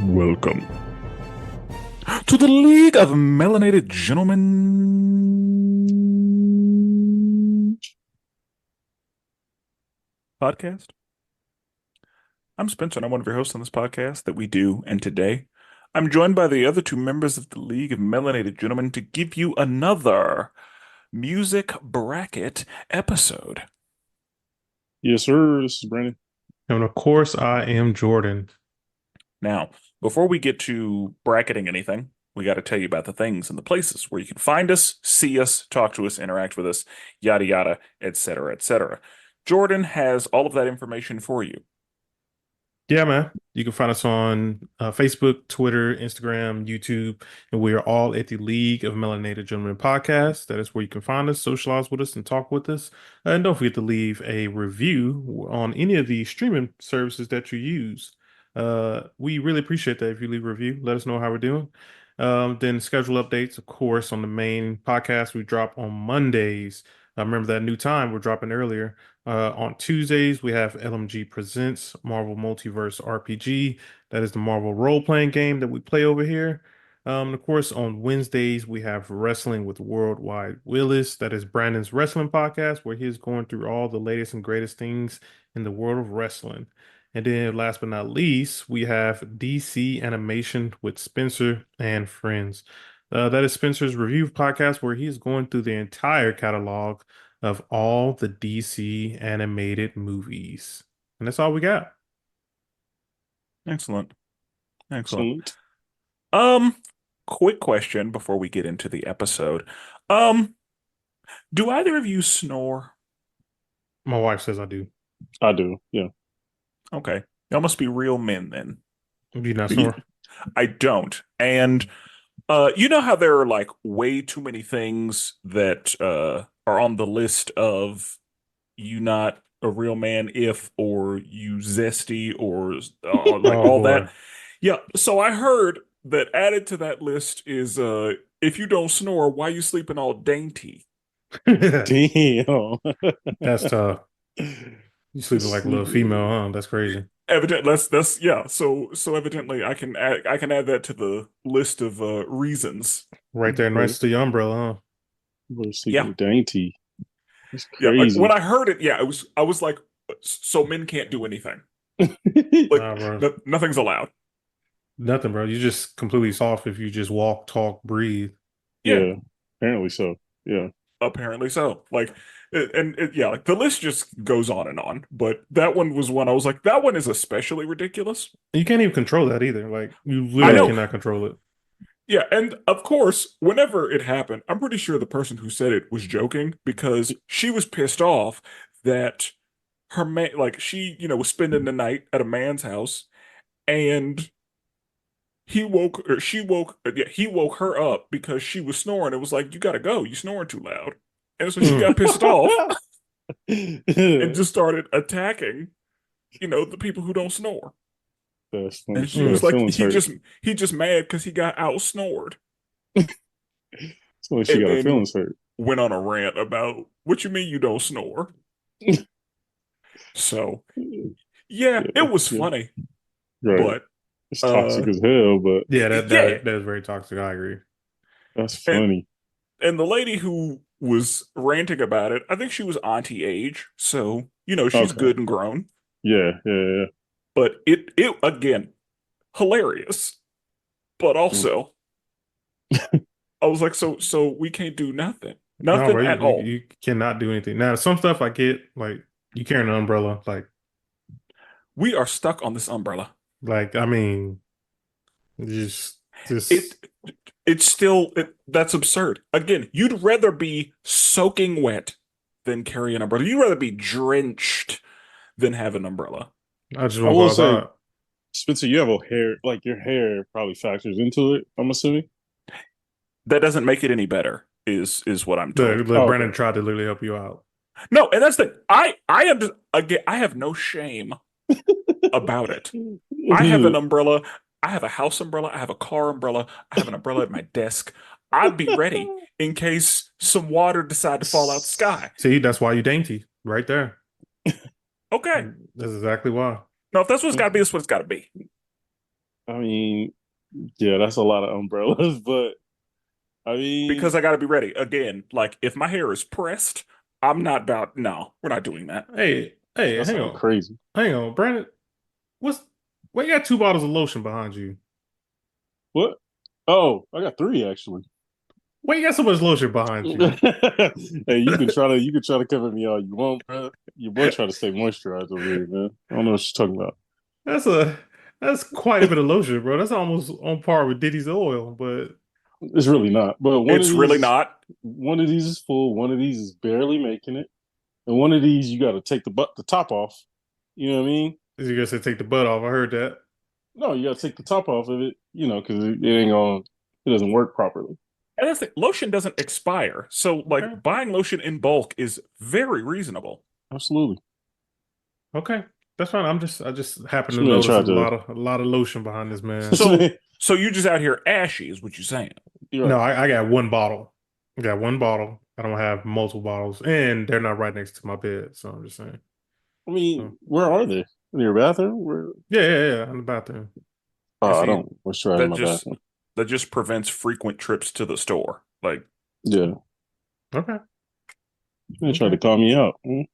Welcome to the League of Melanated Gentlemen podcast. I'm Spencer, and I'm one of your hosts on this podcast that we do. And today, I'm joined by the other two members of the League of Melanated Gentlemen to give you another music bracket episode. Yes, sir. This is Brandon. And of course, I am Jordan. Now, before we get to bracketing anything, we got to tell you about the things and the places where you can find us, see us, talk to us, interact with us, yada yada, etc., etc. Jordan has all of that information for you. Yeah, man. You can find us on Facebook, Twitter, Instagram, YouTube, and we are all at the League of Melanated Gentlemen podcast. That is where you can find us, socialize with us, and talk with us. And don't forget to leave a review on any of the streaming services that you use. We really appreciate that if you leave a review. Let us know how we're doing. Then schedule updates, of course, on the main podcast we drop on Mondays. Remember that new time we're dropping earlier. On Tuesdays, we have LMG Presents Marvel Multiverse RPG. That is the Marvel role-playing game that we play over here. Of course, on Wednesdays, we have Wrestling with Worldwide Willis. That is Brandon's wrestling podcast, where he is going through all the latest and greatest things in the world of wrestling. And then last but not least, we have DC Animation with Spencer and Friends. That is Spencer's review podcast, where he's going through the entire catalog of all the DC animated movies. And that's all we got. Excellent. Excellent. Excellent. Quick question before we get into the episode. Do either of you snore? My wife says I do. I do. Yeah. Okay. Y'all must be real men then. Do you not snore? I don't. And you know how there are like way too many things that are on the list of you not a real man if, or you zesty, or like Oh all boy. that. Yeah, so I heard that added to that list is if you don't snore, why you sleeping all dainty? Damn. That's tough. You sleeping like a little female, huh? That's crazy. Evident that's yeah, so evidently I can add that to the list of reasons. Right there Boy, next to your umbrella, huh? boy Yeah. sleeping dainty. That's Yeah, like when crazy. I heard it, yeah, I was like, so men can't do anything. Like Nah, bro. nothing's allowed. Nothing, bro. You just completely soft if you just walk, talk, breathe. Yeah, Yeah. Apparently so. Yeah. apparently so. Like yeah, like the list just goes on and on. But that one was one I was like, that one is especially ridiculous. You can't even control that either. Like you I literally know. cannot control it. Yeah, and of course, whenever it happened, I'm pretty sure the person who said it was joking because she was pissed off that her man, like was spending the night at a man's house and he woke her up because she was snoring. It was like, you gotta go, you snoring too loud. And so she Mm. got pissed off and just started attacking, the people who don't snore. That's funny. And She she got her was like, feelings hurt. he just mad because he got out snored. So she And got her then feelings hurt. went on a rant about what you mean you don't snore. So yeah, Yeah. it was Yeah. funny, Right. but It's toxic as hell, but Yeah, yeah, that is very toxic. I agree. that's and funny. and the lady who was ranting about it, I think she was auntie age, so she's Okay. good and grown. Yeah. Yeah. But it again hilarious, but Yeah. also I was like, so we can't do nothing, No, nothing bro, at all. you cannot do anything. Now, some stuff I get, like you carrying an umbrella, We are stuck on this umbrella. I mean, It just it's still that's absurd. Again, you'd rather be soaking wet than carry an umbrella. You'd rather be drenched than have an umbrella. I just I won't go will say, outside. Spencer, you have a hair, like your hair probably factors into it, I'm assuming. That doesn't make it any better, is what I'm told. The Oh, Brandon okay. tried to literally help you out. No, and that's the I am just again I have no shame about it. I have an umbrella. I have a house umbrella. I have a car umbrella. I have an umbrella at my desk. I'd be ready in case some water decide to fall out the sky. See, that's why you dainty, right there. Okay. That's exactly why. No, if that's what it's got to be, that's what it's got to be. I mean, yeah, that's a lot of umbrellas, but I Because mean, I got to be ready. Again, like if my hair is pressed, I'm not about, no, we're not doing that. Hey, that hang sounds on. crazy. Hang on, Brandon. What's Why you got two bottles of lotion behind you? What? Oh, I got three actually. Why you got so much lotion behind you? Hey, you can try to cover me all you want, bro. Your boy try to stay moisturized over here, man. I don't know what you're talking about. That's a that's quite a bit of lotion, bro. That's almost on par with Diddy's oil, but It's really not. But It's really not. one of these is full, one of these is barely making it, and one of these you got to take the top off. You know what I mean? as you gonna say, take the butt off. I heard that. No, you got to take the top off of it. Because it ain't going, it doesn't work properly. And that's the lotion doesn't expire. So like Okay, buying lotion in bulk is very reasonable. Absolutely. okay, that's fine. I just happen This to man notice tried to. a lot of lotion behind this man. This So man, so you just out here ashy is what you're saying. you're No, right. I got one bottle. I got one bottle. I don't have multiple bottles, and they're not right next to my bed. So I'm just saying. I mean, So, where are they? In your bathroom? Where? in the bathroom. You Oh, I see, don't moisturize that my just bathroom. that just prevents frequent trips to the store. Like Yeah, Okay, they tried to okay. call me out. I'm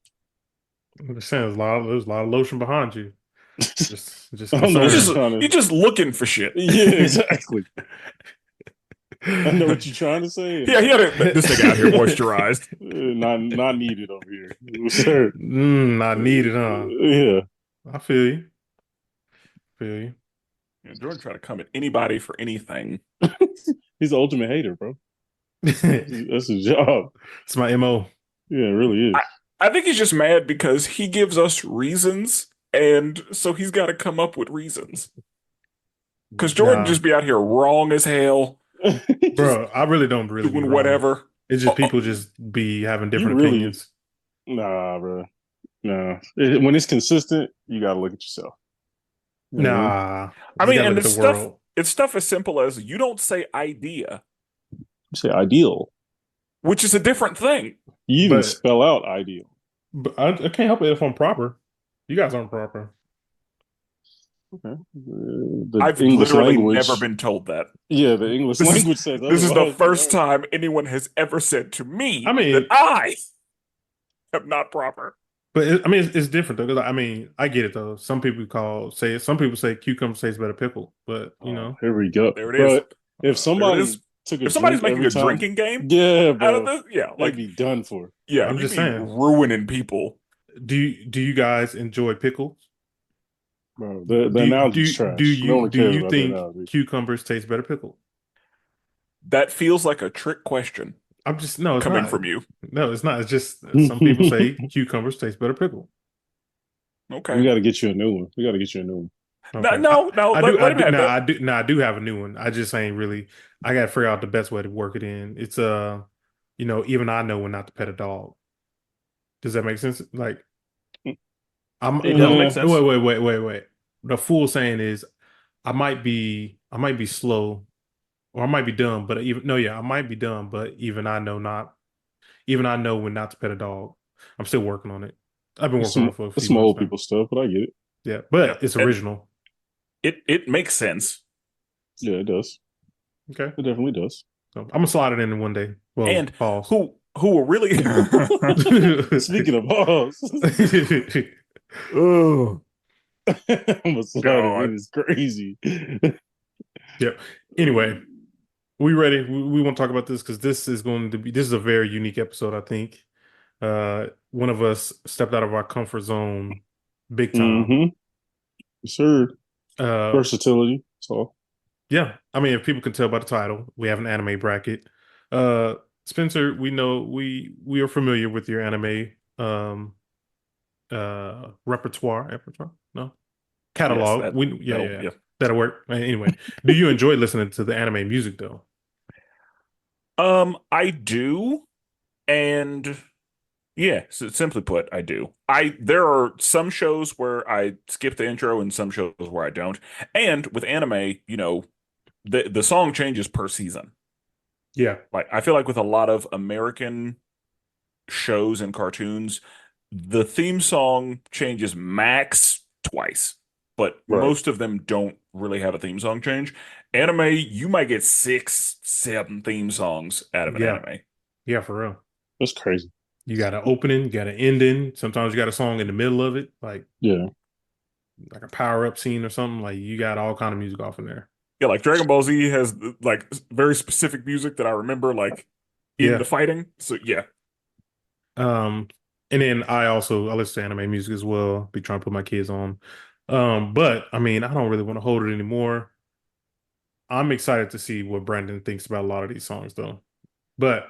just saying, there's a lot of lotion behind you. Just I don't know you what you're just concerned. trying you're to. just looking for shit. Yeah, exactly. I know what you're trying to say, and Yeah, he had this nigga out here moisturized. not needed over here, sir. Not needed, huh? Yeah, I feel you. Feel you. You know, Jordan tried to come at anybody for anything. he's the ultimate hater, bro. It's That's his job. my MO. Yeah, it really I, is. I think he's just mad because he gives us reasons, and so he's got to come up with reasons. Because Jordan Nah, just be out here wrong as hell, just bro, I really don't really be doing wrong. whatever. It's just Uh, uh, people just be having you different really, opinions. nah, bro. Nah. When it's consistent, you got to look at yourself. You know what I mean? Nah, you I just mean, gotta look and at the world. it's stuff as simple as you don't say idea, You say ideal. which is a different thing. You even But spell out ideal. I can't help it if I'm proper. You guys aren't proper. Okay. The I've English literally never language, been told that. yeah, the English This is language says this is the otherwise. But all first right. time anyone has ever said to I me that mean, I am not proper. but it's different though. 'Cause I mean, I get it though. Some people say cucumber tastes better pickle, but you Oh, know, here we go, There it is. bro. If There it somebody is. took a If somebody's drink making every a time, drinking game yeah, out of bro, this, yeah, they'd like be done for. yeah, I'm you'd just be saying. ruining people. Do you guys enjoy pickles? Bro, the analogy's trash. No one Do cares you about the think analogy. cucumbers taste better pickled? That feels like a trick question I'm just No, it's coming not. from you. No, it's not. It's just some people say cucumbers taste better pickled. We Okay. got to get you a new one. We got to get you a new one. Okay. No, let him have that. I do have a new one. I just ain't really. I got to figure out the best way to work it in. It's even I know when not to pet a dog. Does that make sense? Like I'm. It does make Yeah, sense. Wait. The full saying is, I might be slow, or I might be dumb, but even no, yeah, I might be dumb, but even I know when not to pet a dog. I'm still working on it. I've been it's working on some it for a it's few some months old now. people stuff, but I get it. Yeah, Yeah. but it's And original. it makes sense. Yeah, it does. Okay, It definitely does. so I'm gonna slide it in one day. Well, And pause. who will really Speaking of balls, Oh I'm gonna slide it God. in. It's crazy. Yep. Anyway, we ready? We want to talk about this because this is a very unique episode. I think one of us stepped out of our comfort zone big time. Mm-hmm. Sure. Uh, Versatility. So yeah. I mean, if people can tell by the title, we have an anime bracket. Uh, Spencer, we know we are familiar with your anime repertoire. No, Yes, catalog. that'll Yeah. yeah. That'll work. Anyway, do you enjoy listening to the anime music though? I do, and yeah, simply put, I do. There are some shows where I skip the intro and some shows where I don't. And with anime, the song changes per season. Yeah. Like I feel like with a lot of American shows and cartoons, the theme song changes max twice. but Right. most of them don't really have a theme song change. Anime, you might get 6, 7 theme songs out of an Yeah. anime. Yeah, for real. That's crazy. You got an opening, you got an ending. Sometimes you got a song in the middle of it, Yeah. like a power up scene or something. Like you got all kind of music off in there. Yeah, like Dragon Ball Z has like very specific music that I remember like in the Yeah. fighting. So yeah. Um, and then I listen to anime music as well. Be trying to put my kids on. But I mean, I don't really want to hold it anymore. I'm excited to see what Brandon thinks about a lot of these songs, though. But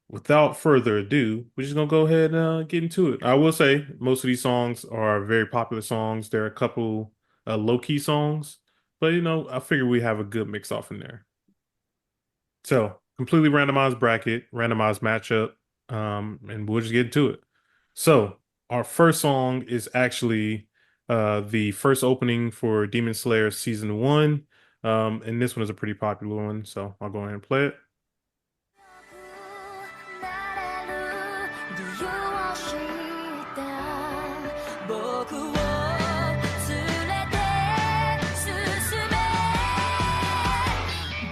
without further ado, we're just gonna go ahead and get into it. I will say most of these songs are very popular songs. There are a couple low-key songs, but I figure we have a good mix off in there. So, completely randomized bracket, randomized matchup, and we'll just get into it. So, our first song is actually the first opening for Demon Slayer season one. And this one is a pretty popular one, so I'll go ahead and play it. なれる理由を知った僕を連れて進め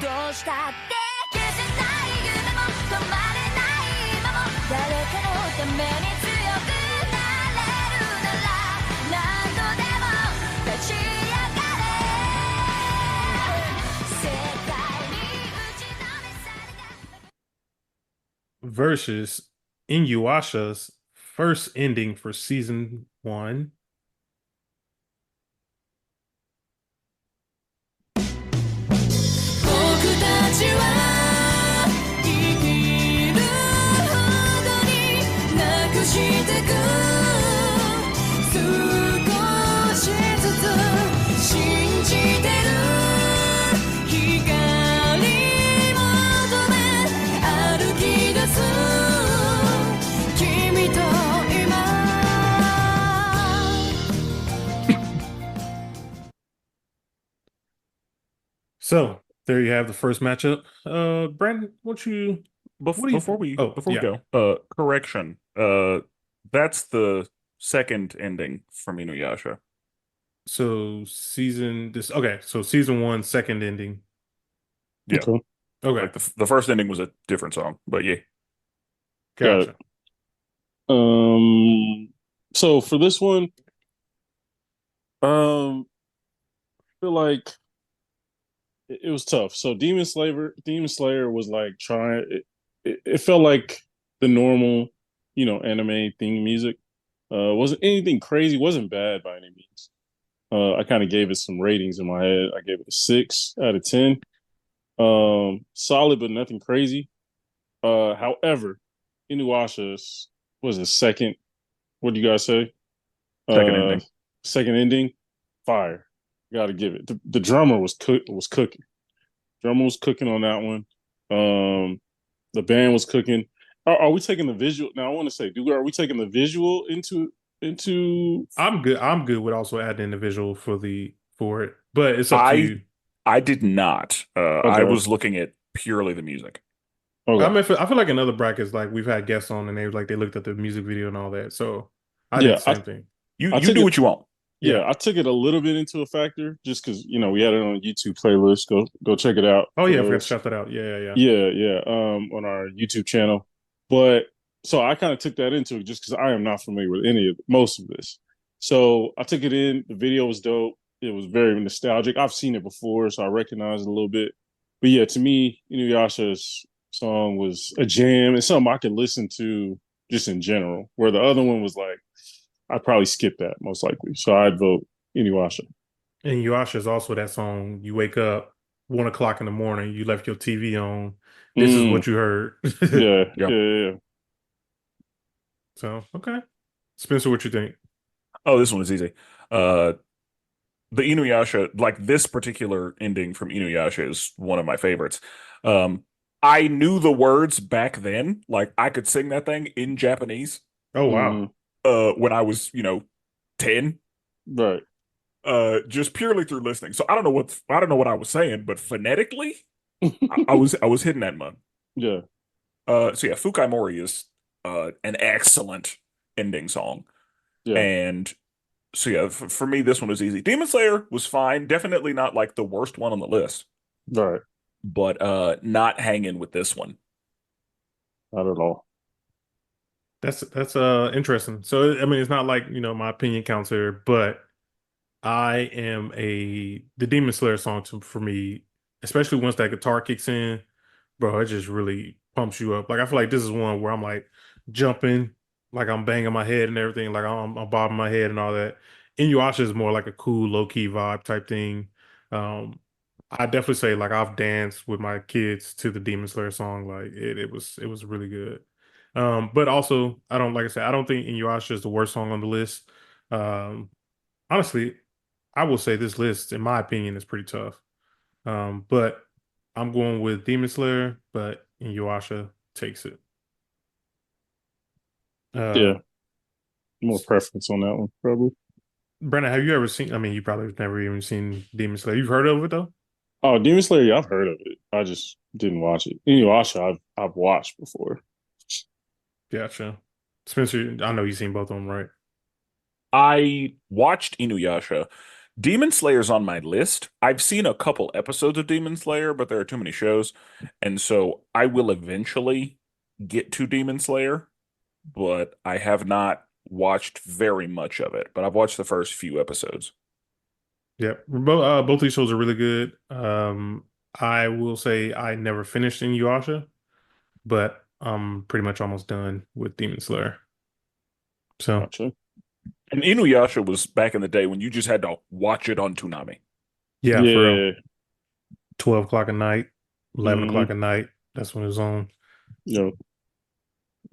どうしたって消せない夢も止まれない今も誰かのために強くなれるなら何度でも立ち上がれ世界に打ちのめされた Versus Inuyasha's first ending for season one. 僕たちは生きるほどになくしてく少しずつ信じてる光求め歩き出す君と今 So there you have the first matchup. Brandon, what do you Before we oh before we yeah. go, correction. That's the second ending from Inuyasha. So season one, second ending. Yeah. Okay. Okay, Like the first ending was a different song, but yeah. Got it. gotcha. So for this one, I feel like it was tough. So Demon Slayer was like trying. It felt like the normal, anime theme music. Wasn't anything crazy. Wasn't bad by any means. I kind of gave it some ratings in my head. I gave it a 6 out of 10. Solid, but nothing crazy. However, Inuyasha's was a second. What do you guys say? Second Uh, ending. second ending, fire. Got to give it. The drummer was cooking. Drummer was cooking on that one. The band was cooking. Are we taking the visual? Now I want to say, are we taking the visual into? I'm good with also adding in the visual for it, but it's up to I you. I did not. I Okay, was looking at purely the music. I okay, mean, I feel like in other brackets, like we've had guests on and they looked at the music video and all that. So I did yeah. the same thing. You I you took do it. what you want. Yeah. Yeah, I took it a little bit into a factor just because we had it on a YouTube playlist. Go check it out Oh for yeah, I forgot to those. shout that out. Yeah. Yeah. On our YouTube channel. But so I kind of took that into it just because I am not familiar with most of this. So I took it in. The video was dope. It was very nostalgic. I've seen it before, so I recognize it a little bit. But yeah, to me, Inuyasha's song was a jam and something I could listen to just in general. Where the other one was like, I'd probably skip that most likely. So I'd vote Inuyasha. And Yasha is also that song. You wake up 1 o'clock in the morning, you left your TV on. This is Mm, what you heard. yeah, Yeah. yeah. So okay, Spencer, what you think? Oh, this one is easy. The Inuyasha, like this particular ending from Inuyasha is one of my favorites. Um, I knew the words back then. Like I could sing that thing in Japanese, Oh wow. Mm, when I was, 10, right. just purely through listening. So I don't know what I was saying, but phonetically, I was hitting that mud. Yeah. So yeah, Fukai Mori is an excellent ending song. Yeah. And So yeah, for me, this one was easy. Demon Slayer was fine. Definitely not like the worst one on the list, Right. but not hanging with this one. Not at all. That's interesting. So I mean, it's not like, my opinion counts here, but I am the Demon Slayer song for me, especially once that guitar kicks in, bro, it just really pumps you up. Like I feel like this is one where I'm like jumping, like I'm banging my head and everything, like I'm bobbing my head and all that. Inuyasha is more like a cool, low key vibe type thing. Um, I definitely say like I've danced with my kids to the Demon Slayer song. Like it was really good. But also I don't like I said, I don't think Inuyasha is the worst song on the list. Um, honestly, I will say this list, in my opinion, is pretty tough. But I'm going with Demon Slayer, but Inuyasha takes it. Uh, Yeah. More preference on that one, probably. Brandon, have you ever seen? I mean, you probably have never even seen Demon Slayer. You've heard of it though? Oh, Demon Slayer, yeah, I've heard of it. I just didn't watch it. Inuyasha, I've watched before. Gotcha. Spencer, I know you've seen both of them, right? I watched Inuyasha. Demon Slayer's on my list. I've seen a couple episodes of Demon Slayer, but there are too many shows, and so I will eventually get to Demon Slayer, but I have not watched very much of it. But I've watched the first few episodes. Yep. Both these shows are really good. I will say I never finished Inuyasha, but I'm pretty much almost done with Demon Slayer. So Gotcha. And Inuyasha was back in the day when you just had to watch it on Toonami. yeah, for real. Yeah. 12 o'clock at night, 11 o'clock Mm-hmm. at night. That's when it's on. Yep.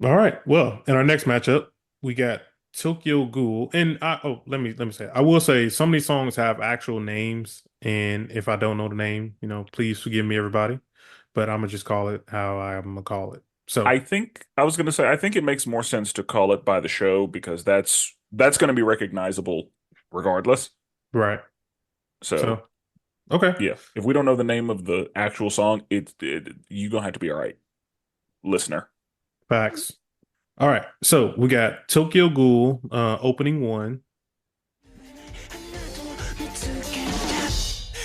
All right. Well, in our next matchup, we got Tokyo Ghoul. And let me say, I will say some of these songs have actual names. And if I don't know the name, please forgive me, everybody. But I'm gonna just call it how I'm gonna call it. So, I was going to say I think it makes more sense to call it by the show because that's going to be recognizable regardless. right. So, So, okay. yeah, if we don't know the name of the actual song, you're going to have to be all right, listener. Facts. All right. So we got Tokyo Ghoul, opening one.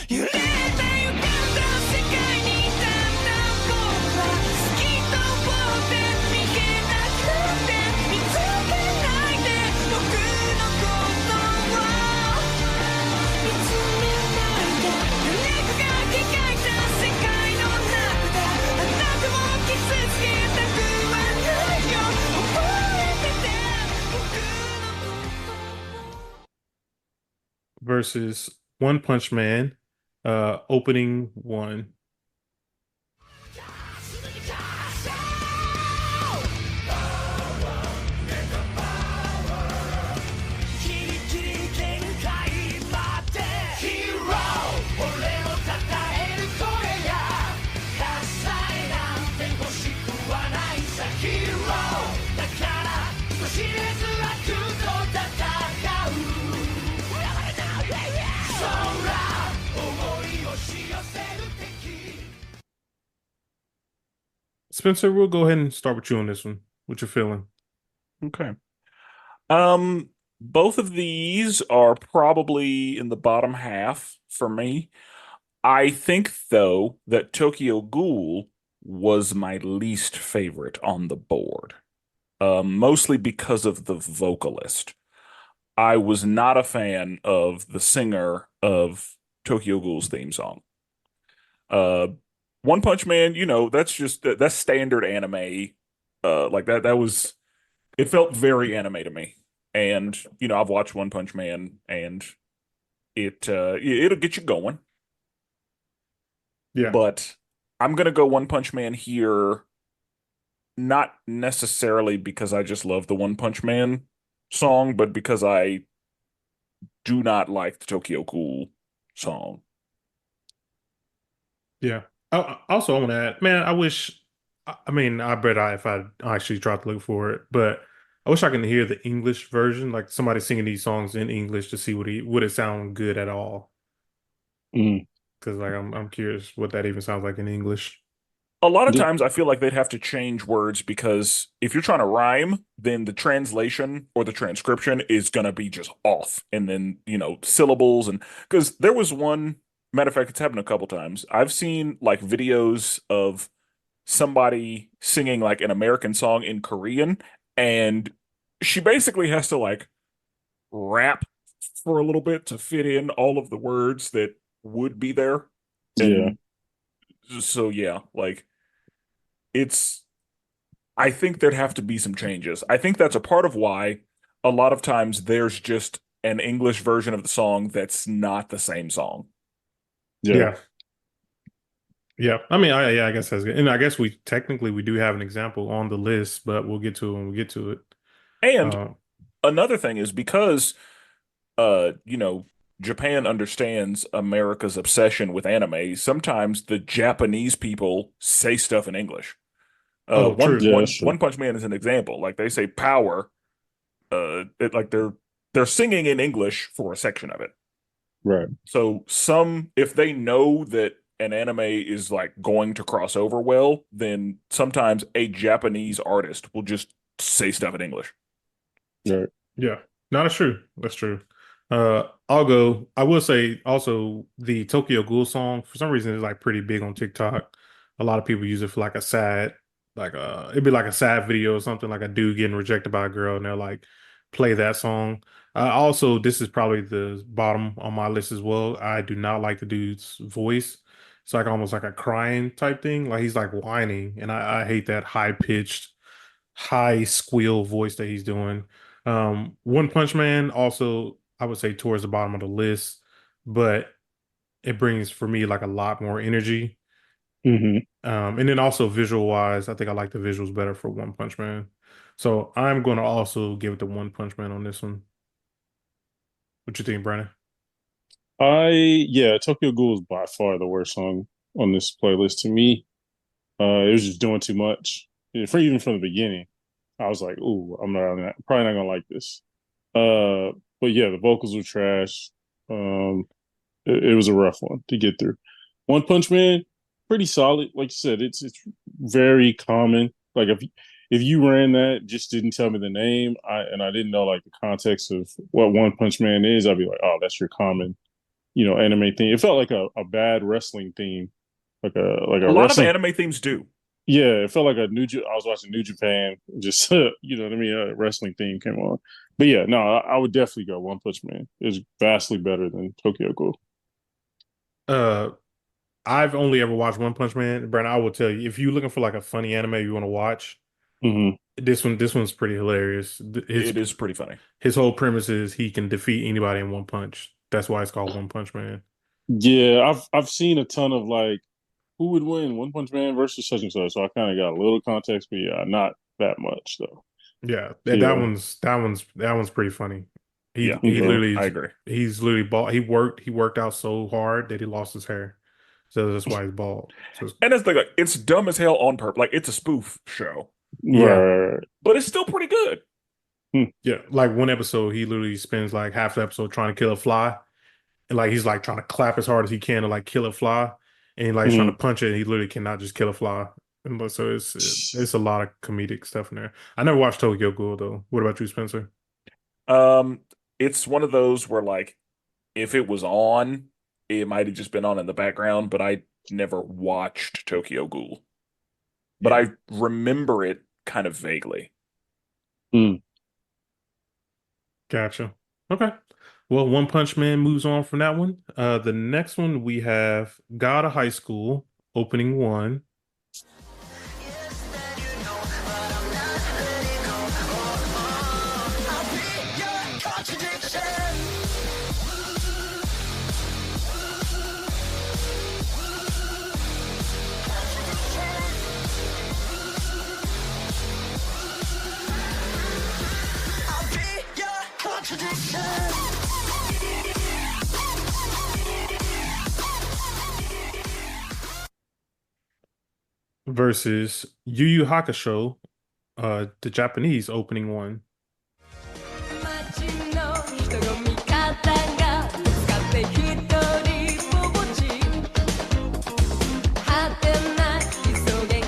揺れた予感が世界にだんだん僕は好きと思って逃げなくて見つけないで僕のことを見つめないで誰かが描いた世界の中であなたも傷つけたくはないよ覚えてて僕のことを versus One Punch Man, opening one. キリキリ限界までヒーロー俺を称える声や喝采なんて欲しくはないさヒーローだから人知れず悪と戦う空思いをし寄せる敵 Spencer, we'll go ahead and start with you on this one. What you feeling? Okay. Both of these are probably in the bottom half for me. I think, though, that Tokyo Ghoul was my least favorite on the board, mostly because of the vocalist. I was not a fan of the singer of Tokyo Ghoul's theme song. Uh, One Punch Man, that's standard anime. Like that was it felt very anime to me. And I've watched One Punch Man, and it'll get you going. Yeah. But I'm gonna go One Punch Man here, not necessarily because I just love the One Punch Man song, but because I do not like the Tokyo Ghoul song. Yeah. Also, I want to add, man, I wish, I mean, I bet if I actually tried to look for it, but I wish I could hear the English version, like somebody singing these songs in English to see would it sound good at all? Mm. Because like I'm curious what that even sounds like in English. A lot of times I feel like they'd have to change words because if you're trying to rhyme, then the translation or the transcription is going to be just off. And then, syllables and because there was one matter of fact, it's happened a couple times. I've seen like videos of somebody singing like an American song in Korean, and she basically has to like rap for a little bit to fit in all of the words that would be there. Yeah. And so, yeah, like it's, I think there'd have to be some changes. I think that's a part of why a lot of times there's just an English version of the song that's not the same song. Yeah. Yeah. I mean, I guess that's good. And I guess we do have an example on the list, but we'll get to it when we get to it. And Uh, another thing is because Japan understands America's obsession with anime, sometimes the Japanese people say stuff in English. Oh, One true. Yeah, one that's true. One Punch Man is an example. Like they say power, like they're singing in English for a section of it. Right. So if they know that an anime is like going to cross over well, then sometimes a Japanese artist will just say stuff in English. Right. Yeah. No, that's true. That's true. I'll go. I will say also the Tokyo Ghoul song, for some reason, is like pretty big on TikTok. A lot of people use it for like a sad, it'd be like a sad video or something, like a dude getting rejected by a girl, and they'll like play that song. Also, this is probably the bottom on my list as well. I do not like the dude's voice. It's like almost like a crying type thing. Like he's like whining, and I hate that high pitched, high squeal voice that he's doing. One Punch Man also, I would say towards the bottom of the list, but it brings for me like a lot more energy. Hmm. And then also visual wise, I think I like the visuals better for One Punch Man. So I'm going to also give it to One Punch Man on this one. What you think, Brandon? Tokyo Ghoul is by far the worst song on this playlist to me. It was just doing too much. Even from the beginning, I was like, "Ooh, probably not gonna like this." But yeah, the vocals were trash. It was a rough one to get through. One Punch Man, pretty solid. Like you said, it's very common. Like if you ran that, just didn't tell me the name, I didn't know like the context of what One Punch Man is, I'd be like, oh, that's your common, anime theme. It felt like a bad wrestling theme, like a A lot of wrestling. anime themes do. Yeah, it felt like I was watching New Japan, just what I mean, a wrestling theme came on. But yeah, no, I would definitely go One Punch Man. It's vastly better than Tokyo Ghoul. Uh, I've only ever watched One Punch Man. Brandon, I will tell you, if you're looking for like a funny anime you want to watch, Hmm. this one's pretty hilarious. It is pretty funny. His whole premise is he can defeat anybody in one punch. That's why it's called One Punch Man. Yeah, I've seen a ton of like who would win One Punch Man versus such and such. So I kind of got a little context, but yeah, not that much though. Yeah, Yeah. that one's pretty funny. He Yeah, he Okay. literally I agree. he's literally bald. He worked out so hard that he lost his hair, so that's why he's bald. So And that's the thing, like, it's dumb as hell on purpose. Like it's a spoof show, Yeah. Right. but it's still pretty good. yeah, like one episode he literally spends like half the episode trying to kill a fly, and like he's like trying to clap as hard as he can to like kill a fly, and like he's trying to punch it, and he literally cannot just kill a fly. So it's a lot of comedic stuff in there. I never watched Tokyo Ghoul though. What about you, Spencer? It's one of those where like if it was on, it might have just been on in the background, but I never watched Tokyo Ghoul. But I remember it kind of vaguely. Gotcha. Okay. Well, One Punch Man moves on from that one. The next one we have God of High School, opening one. Versus Yu Yu Hakusho, the Japanese opening one. 街の人混み方が使って一人ぼっち果てない急げ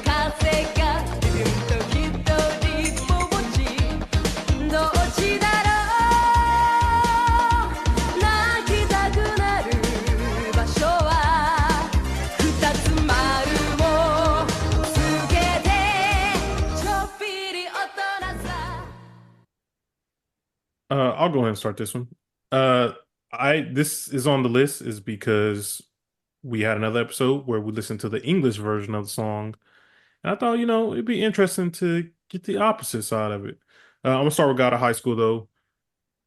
I'll go ahead and start this one. Uh, this is on the list is because we had another episode where we listened to the English version of the song, and I thought, it'd be interesting to get the opposite side of it. I'm gonna start with God of High School though.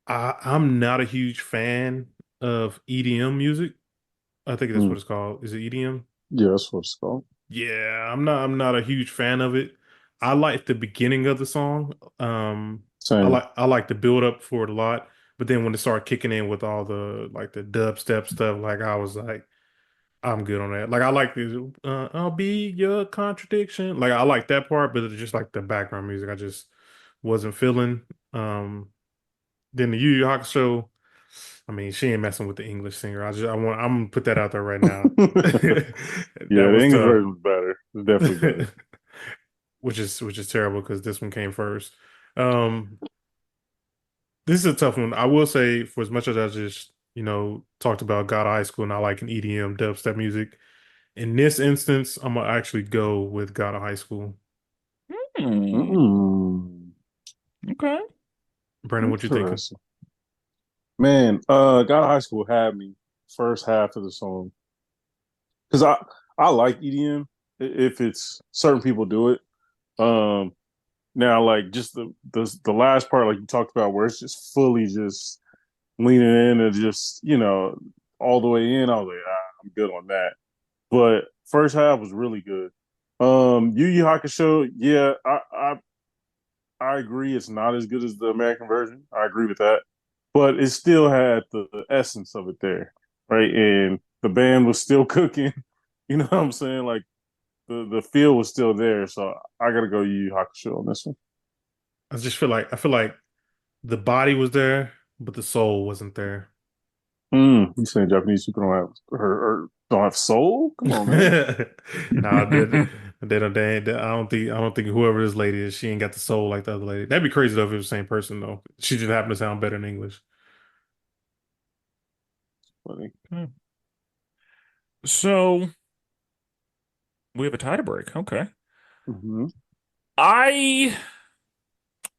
I'm not a huge fan of EDM music. I think that's what Mm. it's called. Is it EDM? Yeah, that's what it's called. Yeah, I'm not a huge fan of it. I like the beginning of the song. Same. I like the build up for it a lot, but then when it started kicking in with all the like the dubstep stuff, like I was like, I'm good on that. Like I like the I'll be your contradiction. Like I like that part, but it's just like the background music I just wasn't feeling. Um then the Yu Yu Hakusho, I mean, she ain't messing with the English singer. I'm gonna put that out there right now. Yeah, That the was English tough. version was better. It's definitely better. Which is terrible because this one came first. Um, this is a tough one. I will say, for as much as I just talked about God of High School and I like an EDM dubstep music, in this instance, I'm gonna actually go with God of High School. Hmm. Mm, Okay. Brandon, what you thinking? interesting. Man, God of High School had me first half of the song because I like EDM if it's certain people do it. Um, Now like just the last part like you talked about where it's just fully just leaning in and just all the way in. I was like, I'm good on that. But first half was really good. Yu Yu Hakusho, yeah, I agree. It's not as good as the American version. I agree with that, but it still had the essence of it there, right? And the band was still cooking. You know what I'm saying? Like the feel was still there. So I gotta go Yu Yu Hakusho on this one. I feel like the body was there, but the soul wasn't there. You saying Japanese people don't have or don't have soul? Come on, man. Nah, I don't think whoever this lady is, she ain't got the soul like the other lady. That'd be crazy though if it was the same person though. She just happened to sound better in English. Funny. Hmm. So we have a tie to break. Okay. Mm-hmm. I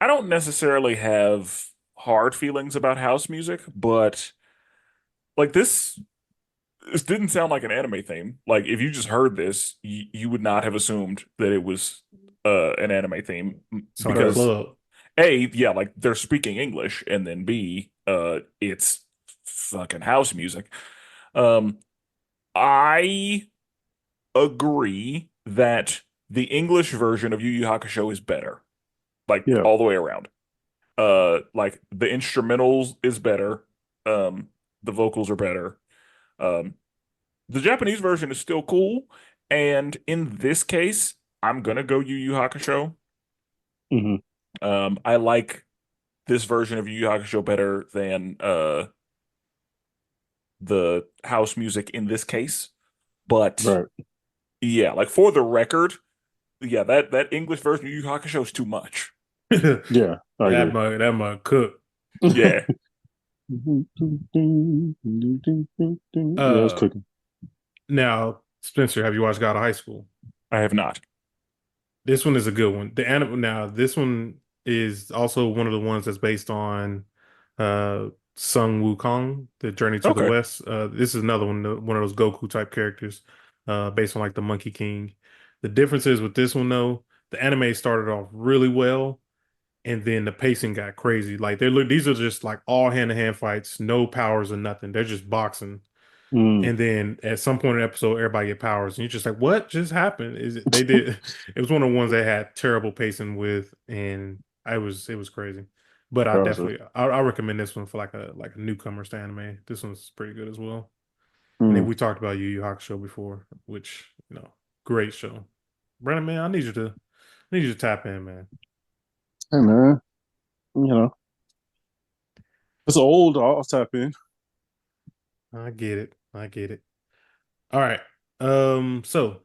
I don't necessarily have hard feelings about house music, but like this didn't sound like an anime theme. Like if you just heard this, you would not have assumed that it was an anime theme Sound like a because club. A, yeah, like they're speaking English, and then B, it's fucking house music. Um, I agree that the English version of Yu Yu Hakusho is better, like Yeah. all the way around. Like the instrumentals is better. Um, the vocals are better. Um, the Japanese version is still cool, and in this case, I'm gonna go Yu Yu Hakusho. Mm-hmm. I like this version of Yu Yu Hakusho better than the house music in this case. But Right. yeah, like for the record, yeah, that English version of Yu Yu Hakusho is too much. Yeah, I That agree. mug cook. Yeah. Yeah, it's Uh, cooking. Now, Spencer, have you watched God of High School? I have not. This one is a good one. The anime now, this one is also one of the ones that's based on Sun Wukong, The Journey to the Okay. West. This is another one of those Goku type characters, based on like the Monkey King. The difference is with this one though, the anime started off really well, and then the pacing got crazy. Like these are just like all hand-to-hand fights, no powers or nothing. They're just boxing. Mm. And then at some point in the episode, everybody get powers, and you're just like, "What just happened?" Is it they did? It was one of the ones they had terrible pacing with, and it was crazy. But I Impressive. definitely I recommend this one for like a newcomers to anime. This one's pretty good as well. And then Mm. we talked about Yu Yu Hakusho before, which great show. Brandon, man, I need you to tap in, man. Hey man, you know it's old. I'll tap in. I get it. I get it. All right. So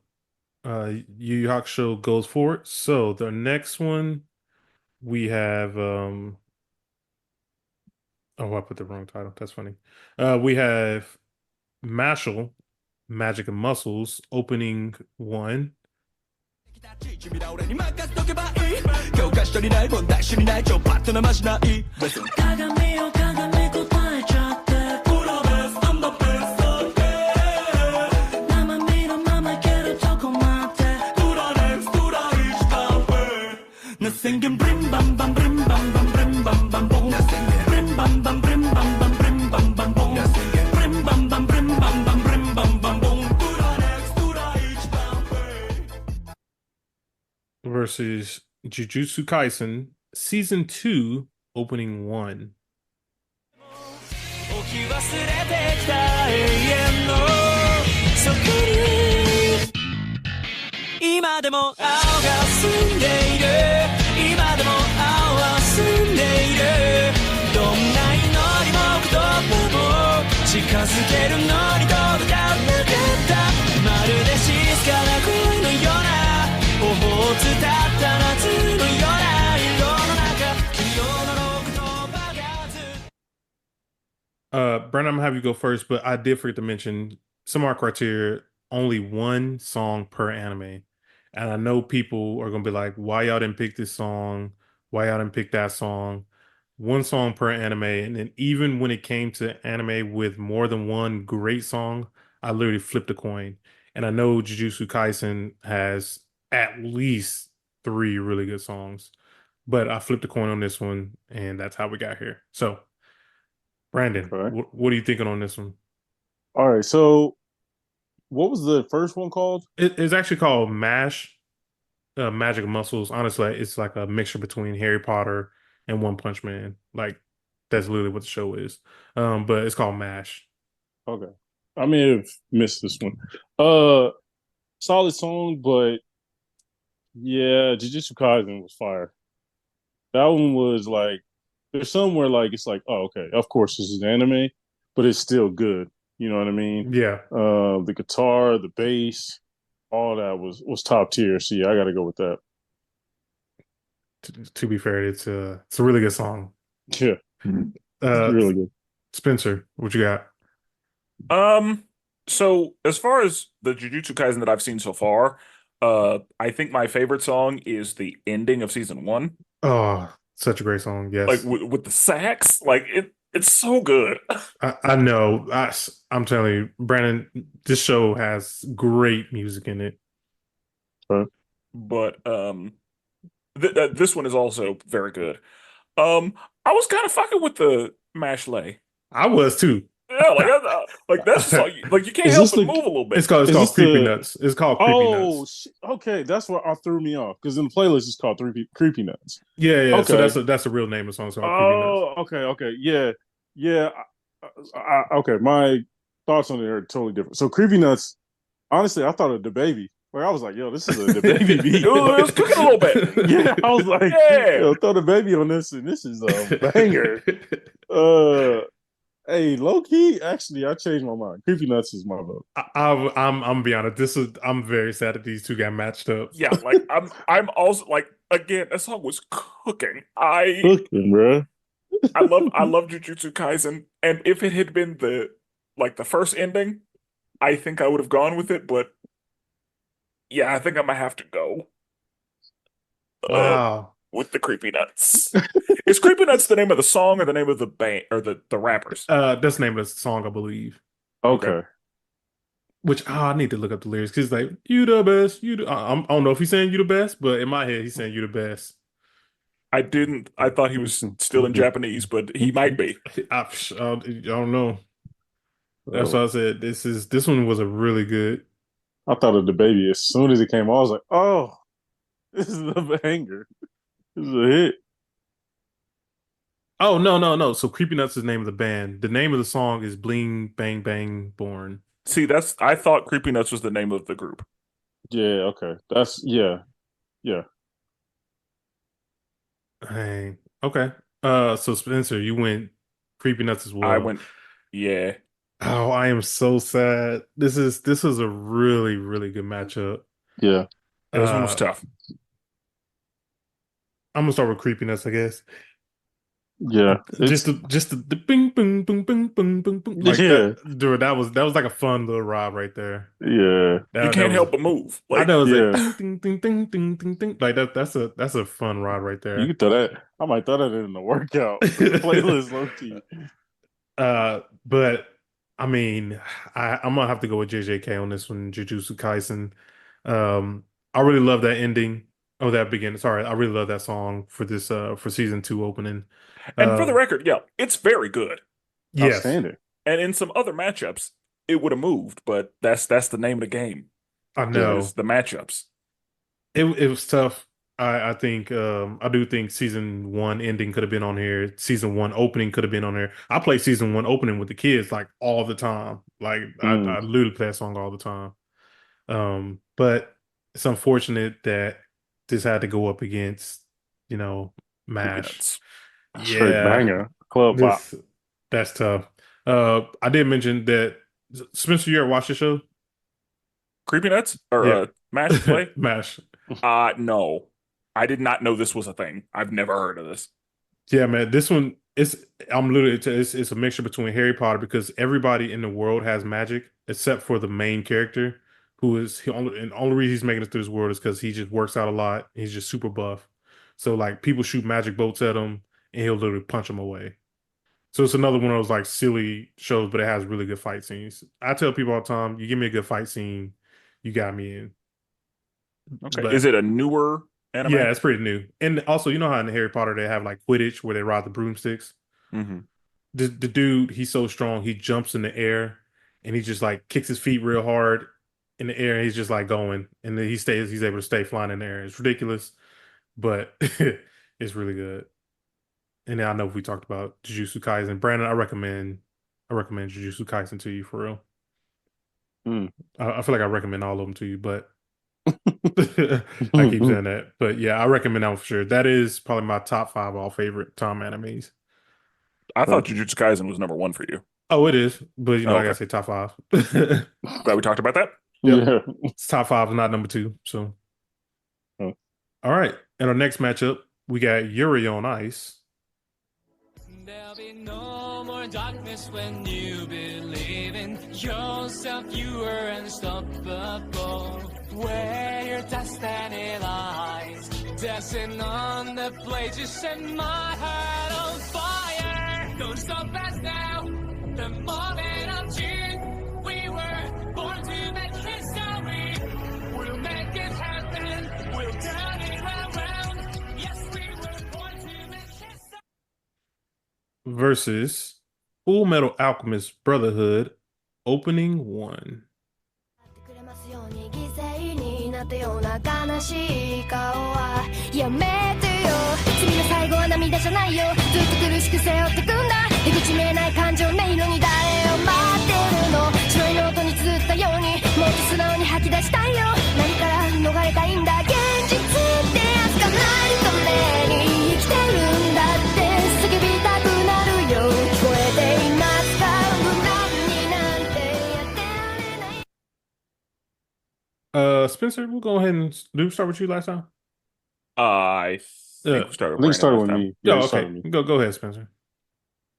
Yu Yu Hakusho goes forward. So the next one we have oh, I put the wrong title. That's funny. We have Mashal, Magic and Muscles, opening one. 君ら俺に任せとけばいい教科書にない問題集にない超パッとなまじない鏡を singing brim bam bam brim bam bam brim bam bam boom. Brim bam bam brim bam bam brim bam bam boom. Brim bam bam brim bam bam brim bam bam boom. Tura next, tura each bam way. versus Jujutsu Kaisen Season 2 Opening 1. 置き忘れてきた永遠の底に今でも青が澄んでいる今でも青は澄んでいるどんな祈りも言葉も近づけるのに届かなかったまるで静かな恋のような頬を伝った夏のような色の中君の言葉がずっとBrandon, I'm gonna have you go first, but I did forget to mention some of our criteria, only one song per anime. And I know people are gonna be like, why y'all didn't pick this song? Why y'all didn't pick that song? One song per anime. And then even when it came to anime with more than one great song, I literally flipped a coin. And I know Jujutsu Kaisen has at least 3 really good songs, but I flipped a coin on this one, and that's how we got here. So Brandon, Okay. what are you thinking on this one? All right. So what was the first one called? It's actually called MASH, Magic Muscles. Honestly, it's like a mixture between Harry Potter and One Punch Man. Like that's literally what the show is. But it's called MASH. Okay. I may have missed this one. Solid song, but yeah, Jujutsu Kaisen was fire. That one was like there's somewhere like it's like, oh, okay, of course this is anime, but it's still good. You know what I mean? Yeah. The guitar, the bass, all that was top tier. So yeah, I got to go with that. To be fair, it's a really good song. Yeah, really good. Spenser, what you got? So as far as the Jujutsu Kaisen that I've seen so far, I think my favorite song is the ending of season 1. Oh, such a great song. Yes. Like with the sax, like it's so good. I know. I'm telling you, Brandon, this show has great music in it. But this one is also very good. I was kind of fucking with the mash lay. I was too. Yeah, like that's just like you can't Is help this but the- move a little bit. It's called Is this Creepy the- Nuts. It's called Creepy Oh, Nuts. okay, that's what threw me off because in the playlist it's called Creepy Nuts. Yeah. So Okay. that's a real name of the song. It's called Creepy Nuts. Oh, okay, yeah. Okay, my thoughts on it are totally different. So Creepy Nuts, honestly, I thought of the baby. Like I was like, yo, this is a the baby beat. It was cooking a little bit. Yeah, I was like, Yeah. yo, throw the baby on this, and this is a banger. Hey, low key, actually, I changed my mind. Creepy Nuts is my vote. I'm gonna be honest. I'm very sad that these two got matched up. Yeah, like I'm also like again, that song was cooking. Cooking, bro. I love Jujutsu Kaisen, and if it had been the first ending, I think I would have gone with it. But yeah, I think I'm gonna have to go Wow. with the Creepy Nuts. Is Creepy Nuts the name of the song or the name of the band or the rappers? That's the name of the song, I believe. Okay. Which I need to look up the lyrics because like you the best. I don't know if he's saying you the best, but in my head he's saying you the best. I didn't. I thought he was still in Japanese, but he might be. I don't know. That's why I said this one was a really good. I thought of the baby as soon as it came on. I was like, oh, this is a banger. This is a hit. Oh no. So Creepy Nuts is the name of the band. The name of the song is Bling Bang Bang Born. See, I thought Creepy Nuts was the name of the group. Yeah, okay. That's yeah. Hey, okay. So Spencer, you went Creepy Nuts as well. I went, yeah. Oh, I am so sad. This is a really, really good matchup. Yeah. This one was tough. I'm gonna start with Creepy Nuts, I guess. Yeah. Just the bing bing bing bing bing bing bing. Like Yeah. dude, that was like a fun little ride right there. Yeah. That, You can't help but move. I Like, know it's Yeah. like ding ding ding ding ding ding. Like that's a fun ride right You there. could throw that. I might throw that in the workout playlist, low key. But I mean, I'm gonna have to go with JJK on this one, Jujutsu Kaisen. I really love that ending. Oh, that beginning. Sorry, I really love that song for this for season 2 opening. And for the Uh record, yeah, it's very good. yes, Outstanding. And in some other matchups, it would have moved, but that's the name of the game I is know. the matchups. It was tough. I think I do think season 1 ending could have been on here. Season 1 opening could have been on here. I play season 1 opening with the kids like all the time. Like I Mm. literally play that song all the time. But it's unfortunate that this had to go up against, you know, Creepy MASH. nuts. Straight Yeah, banger. Club bop. this that's tough. I did mention that Spencer, you ever watched the show? Creepy nuts or Yeah. match play? MASH. No. I did not know this was a thing. I've never heard of this. Yeah, man. This one it's I'm literally it's a mixture between Harry Potter because everybody in the world has magic except for the main character who is and the only reason he's making it through this world is because he just works out a lot. He's just super buff. So like people shoot magic bolts at him and he'll literally punch them away. So it's another one of those like silly shows, but it has really good fight scenes. I tell people all the time, you give me a good fight scene, you got me in. Okay. Is But it a newer yeah, anime? it's pretty new. And also, you know how in Harry Potter they have like Quidditch where they ride the broomsticks? Mm-hmm. The dude, he's so strong, he jumps in the air and he just like kicks his feet real hard in the air and he's just like going. And then he's able to stay flying in the air. It's ridiculous, but it's really good. And then I know we talked about Jujutsu Kaisen. Brandon, I recommend Jujutsu Kaisen to you for real. Mm. I feel like I recommend all of them to you, but I keep saying that. But yeah, I recommend that one for sure. That is probably my top 5 all favorite Tom animes. I thought Well, Jujutsu Kaisen was number one for you. Oh, it is, but Oh, I gotta okay. say top 5. Glad we talked about that. Yep, yeah. it's top 5, not number 2. So, Oh. all right. In our next matchup, we got Yuri on Ice. There'll be no more darkness when you believe in yourself. You are unstoppable. Where your destiny lies, dancing on the blade, you set my heart on fire. Don't stop us now. The moment of June, we were born to make history. We'll make it happen. We'll turn it around. Yes, we were born to make history. Versus Full Metal Alchemist Brotherhood Opening 1. くれますように犠牲になったような悲しい顔はやめてよ君の最後は涙じゃないよずっと苦しく背負ってくんだ出口見えない感情迷路に誰を待ってるの白いノートに綴ったようにもっと素直に吐き出したいよ何から逃れたいんだ現実ってやつがないために生きてるんだって叫びたくなるよ聞こえていますか無難になんてやってられない Spencer, we'll go ahead and start with you last time. I think we started I with think it started Brandon with last me. Yeah, Oh, it okay. started with me. Go ahead, Spencer.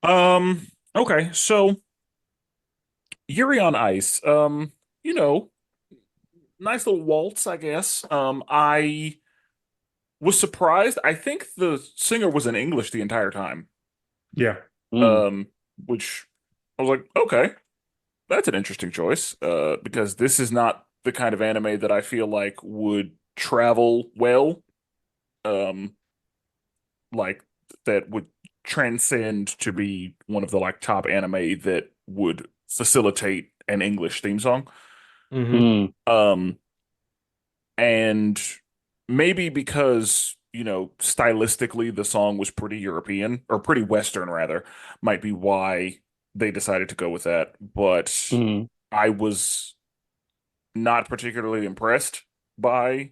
time. Okay, so Yuri on Ice. You know, nice little waltz, I guess. I was surprised. I think the singer was in English the entire time. Yeah. Mm. Which I was like, okay, that's an interesting choice. Because this is not the kind of anime that I feel like would travel well. Um, like that would transcend to be one of the like top anime that would facilitate an English theme song. Mm-hmm. Mm. And maybe because, stylistically the song was pretty European or pretty Western rather, might be why they decided to go with that. But Mm. I was not particularly impressed by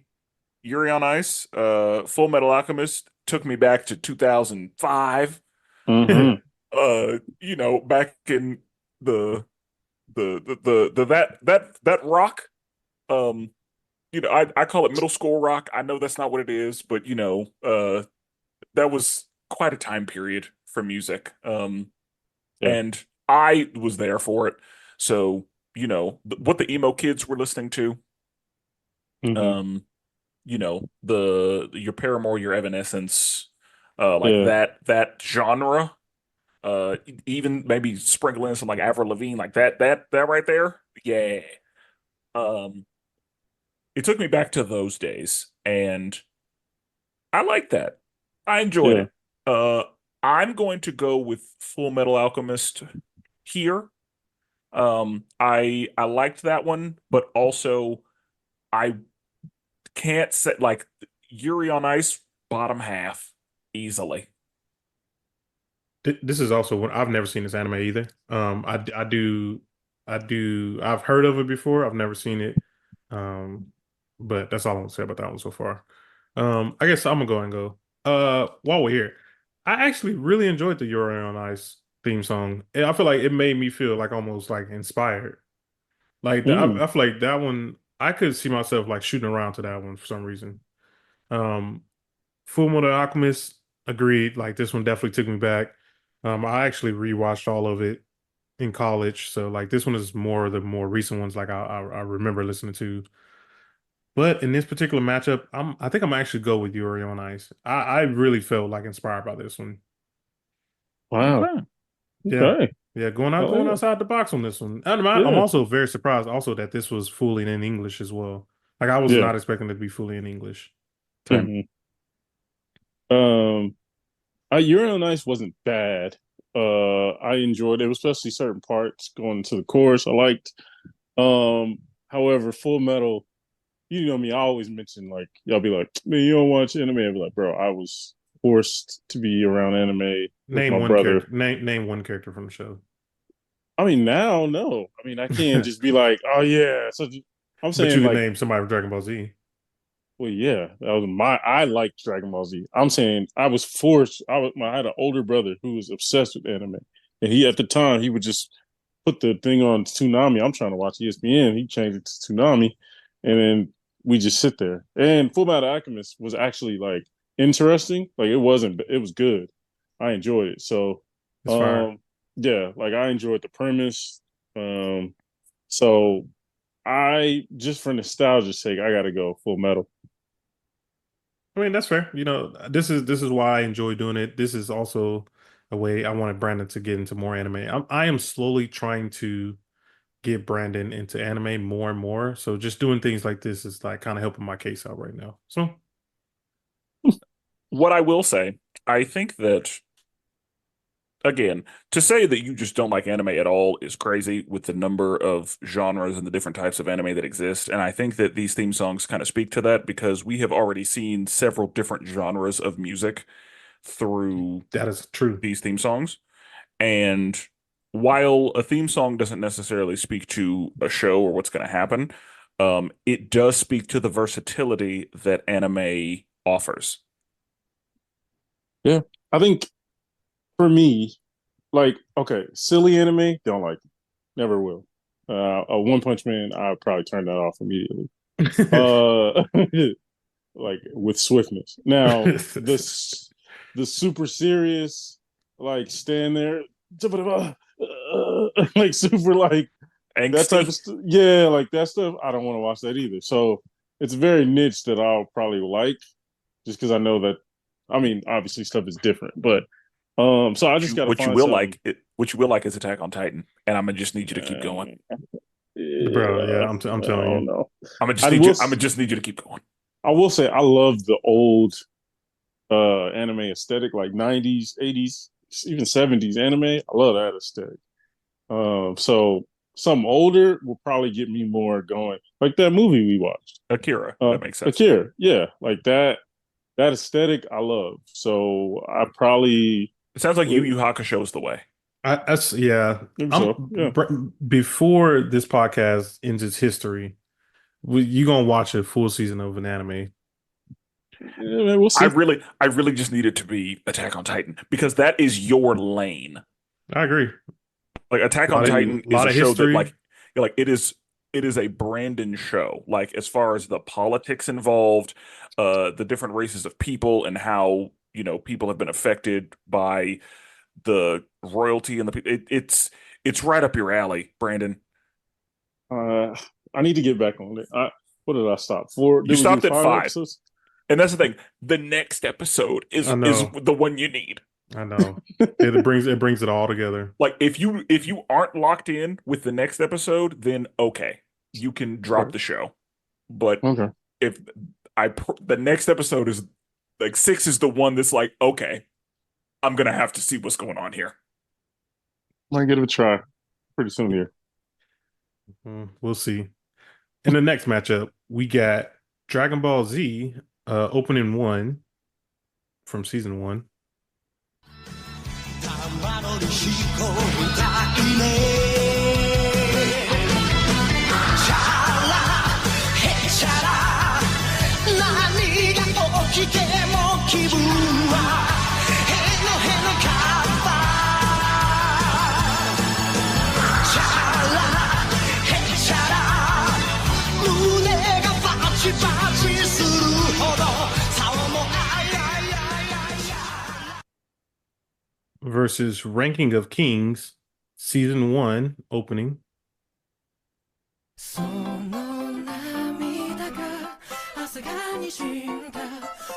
Yuri on Ice. Full Metal Alchemist took me back to 2005. Mhm. Back in that rock. I call it middle school rock. I know that's not what it is, but that was quite a time period for music. Yeah. And I was there for it. So, what the emo kids were listening to, Mhm. the your Paramore, your Evanescence, like Yeah. that genre, even maybe sprinkle in some like Avril Lavigne, like that right there. Yeah. It took me back to those days, and I like that. I enjoyed Yeah. it. I'm going to go with Full Metal Alchemist here. I liked that one, but also I can't say like Yuri on Ice bottom half easily. This is also one I've never seen this anime either. I've heard of it before. I've never seen it. Um, but that's all I'm gonna say about that one so far. I guess I'm gonna go and go. While we're here, I actually really enjoyed the Yuri on Ice theme song. And I feel like it made me feel like almost like inspired. Like Mm. I feel like that one I could see myself like shooting around to that one for some reason. Um, Full Metal Alchemist, agreed. Like this one definitely took me back. I actually rewatched all of it in college, so like this one is more of the more recent ones. Like I remember listening to. But in this particular matchup, I think I'm actually go with Yuri on Ice. I really felt like inspired by this one. Wow. Okay. Yeah, Okay. yeah, Oh going yeah. outside the box on this one. And I'm Yeah. also very surprised also that this was fully in English as well. Like I was Yeah. not expecting it to be fully in English. Same. hmm Um, Yuri on Ice wasn't bad. I enjoyed it, especially certain parts going to the chorus. I liked. However, Full Metal, you know me, I always mention like y'all be like, man, you don't watch anime. I'll be like, bro, I was forced to be around anime with Name my one brother. character. Name one character from the show. I mean, now, no. I mean, I can't just be like, oh yeah. So I'm But you saying could like, name somebody from Dragon Ball Z. well, yeah, that was I like Dragon Ball Z. I'm saying I was forced. I had an older brother who was obsessed with anime, and he at the time he would just put the thing on Toonami. I'm trying to watch ESPN. He changed it to Toonami, and then we just sit there. And Full Metal Alchemist was actually like interesting. Like it wasn't. It was good. I enjoyed it. So, It's fire. um, yeah, like I enjoyed the premise. Um, so I just for nostalgia's sake, I got to go Full Metal. I mean, that's fair. You know, this is why I enjoy doing it. This is also a way I wanted Brandon to get into more anime. I am slowly trying to get Brandon into anime more and more. So just doing things like this is like kind of helping my case out right now. So What I will say, I think that again, to say that you just don't like anime at all is crazy with the number of genres and the different types of anime that exist. And I think that these theme songs kind of speak to that because we have already seen several different genres of music through that is true. these theme songs. And while a theme song doesn't necessarily speak to a show or what's going to happen, it does speak to the versatility that anime offers. Yeah, I think for me, like, okay, silly anime, don't like it. Never will. A One Punch Man, I'll probably turn that off immediately. Uh, like with swiftness. Now, the super serious, like stand there, like super like that type of Angsty. stuff. Yeah, like that stuff. I don't want to watch that either. So it's very niche that I'll probably like, just because I know that. I mean, obviously stuff is different, but so I just got to What you find will something. like, what you will like is Attack on Titan, and I'm gonna just need you to keep going. Bro, Yeah, yeah, I'm I telling don't you. know. I'm gonna just I need you. will. I'm gonna just need you to keep going. I will say I love the old anime aesthetic, like 90s, 80s, even 70s anime. I love that aesthetic. So something older will probably get me more going. Like that movie we watched. Akira, that makes sense. Akira. Yeah, like that aesthetic I love. So I probably It sounds like Yu would Yu Hakusho is the way. That's yeah. think I'm so. Yeah. before this podcast ends its history, you gonna watch a full season of an anime. Yeah, we'll I see. really, I really just need it to be Attack on Titan because that is your lane. I agree. Like Attack on Titan is Lot a of show that history. like it is a Brandon show. Like as far as the politics involved, the different races of people and how, people have been affected by the royalty and it's right up your alley, Brandon. Uh I need to get back on it. What did I stop? Four You did we do stopped at 5. five episodes? And that's the thing. The next episode I is know. the one you need. I know. It brings it all together. Like if you aren't locked in with the next episode, then okay, you can drop Okay. the show. But Okay. if the next episode is Like 6 is the one that's like, okay, I'm gonna have to see what's going on here. Might give it a try pretty soon here. We'll see. In the next matchup, we got Dragon Ball Z opening 1 from season 1. 玉乗り飛行たいねシャラヘシャラ何が起きても気分はへのへのカッパシャラヘシャラ胸がバチバチするほど竿もあいあいあいあいあい versus Ranking of Kings, Season 1 opening. その涙が朝がにじんだ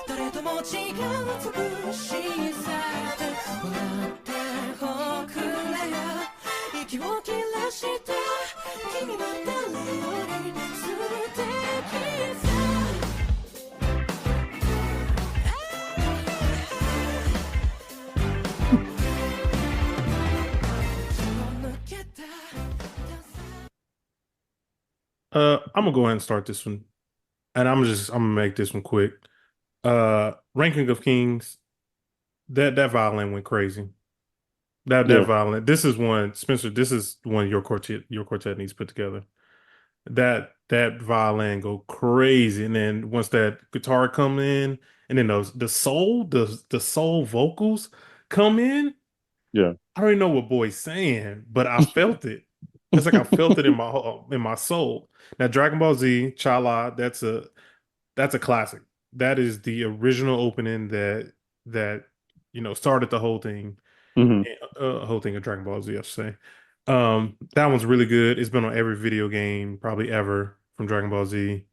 誰とも違う美しさで笑っておくれよ息を切らして君は誰より素敵さ I'm gonna go ahead and start this one, and I'm gonna make this one quick. Ranking of Kings, that violin went crazy. That Yeah. violin. This is one, Spencer. This is one your quartet needs to put together. That violin go crazy, and then once that guitar come in, and then the soul vocals come in. Yeah. I don't even know what boy's saying, but I felt it. It's like I felt it in my soul. Now, Dragon Ball Z, Chala, that's a classic. That is the original opening that started the whole thing. Mhm. Whole thing of Dragon Ball Z, I should say. That one's really good. It's been on every video game probably ever from Dragon Ball Z.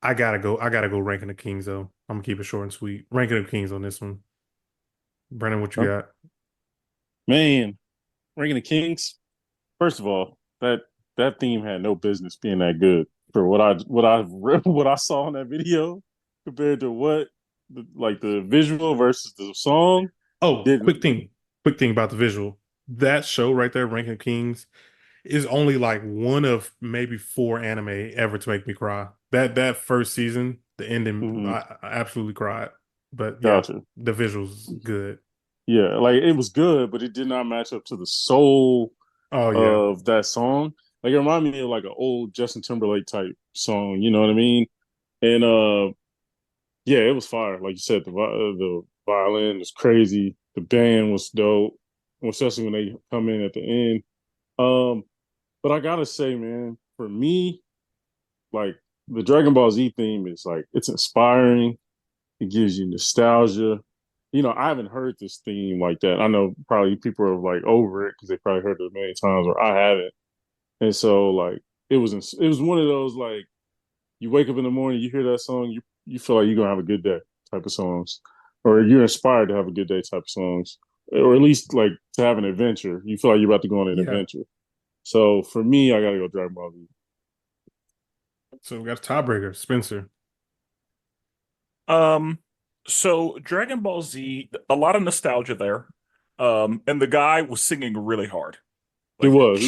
I gotta go Ranking of Kings though. I'm gonna keep it short and sweet. Ranking of Kings on this one. Brandon, what you got? Man, Ranking the Kings. First of all, that theme had no business being that good for what I saw in that video compared to the visual versus the song. Oh, quick thing about the visual. That show right there, Ranking Kings, is only like one of maybe 4 anime ever to make me cry. That first season, the ending, I absolutely cried. But yeah, Gotcha. the visuals good. Yeah, like it was good, but it did not match up to the soul of that song. Like it reminded me of like an old Justin Timberlake type song, you know what I mean? And yeah, it was fire. Like you said, the violin was crazy. The band was dope, especially when they come in at the end. But I gotta say, man, for me, like the Dragon Ball Z theme is like it's inspiring. It gives you nostalgia. You know, I haven't heard this theme like that. I know probably people are like over it because they probably heard it a million times, or I haven't. And so, like, it was one of those like you wake up in the morning, you hear that song, you feel like you're gonna have a good day type of songs, or you're inspired to have a good day type of songs, or at least like to have an adventure. You feel like you're about to go on an adventure. So for me, I gotta go Dragon Ball Z. So we got a tiebreaker, Spencer. So Dragon Ball Z, a lot of nostalgia there. And the guy was singing really hard. Like, he was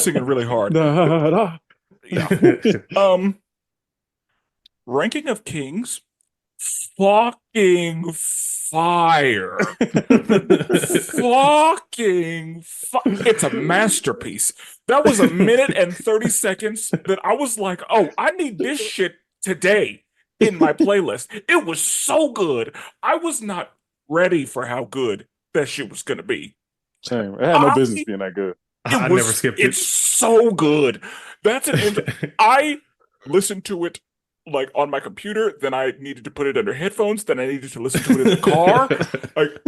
singing really hard. Yeah. Ranking of Kings, fucking fire. It's a masterpiece. That was 1 minute and 30 seconds that I was like, oh, I need this shit today in my playlist. It was so good. I was not ready for how good that shit was gonna be. Same. It had no business being that good. I never skipped it. It's so good. I listened to it like on my computer, then I needed to put it under headphones, then I needed to listen to it in the car. Like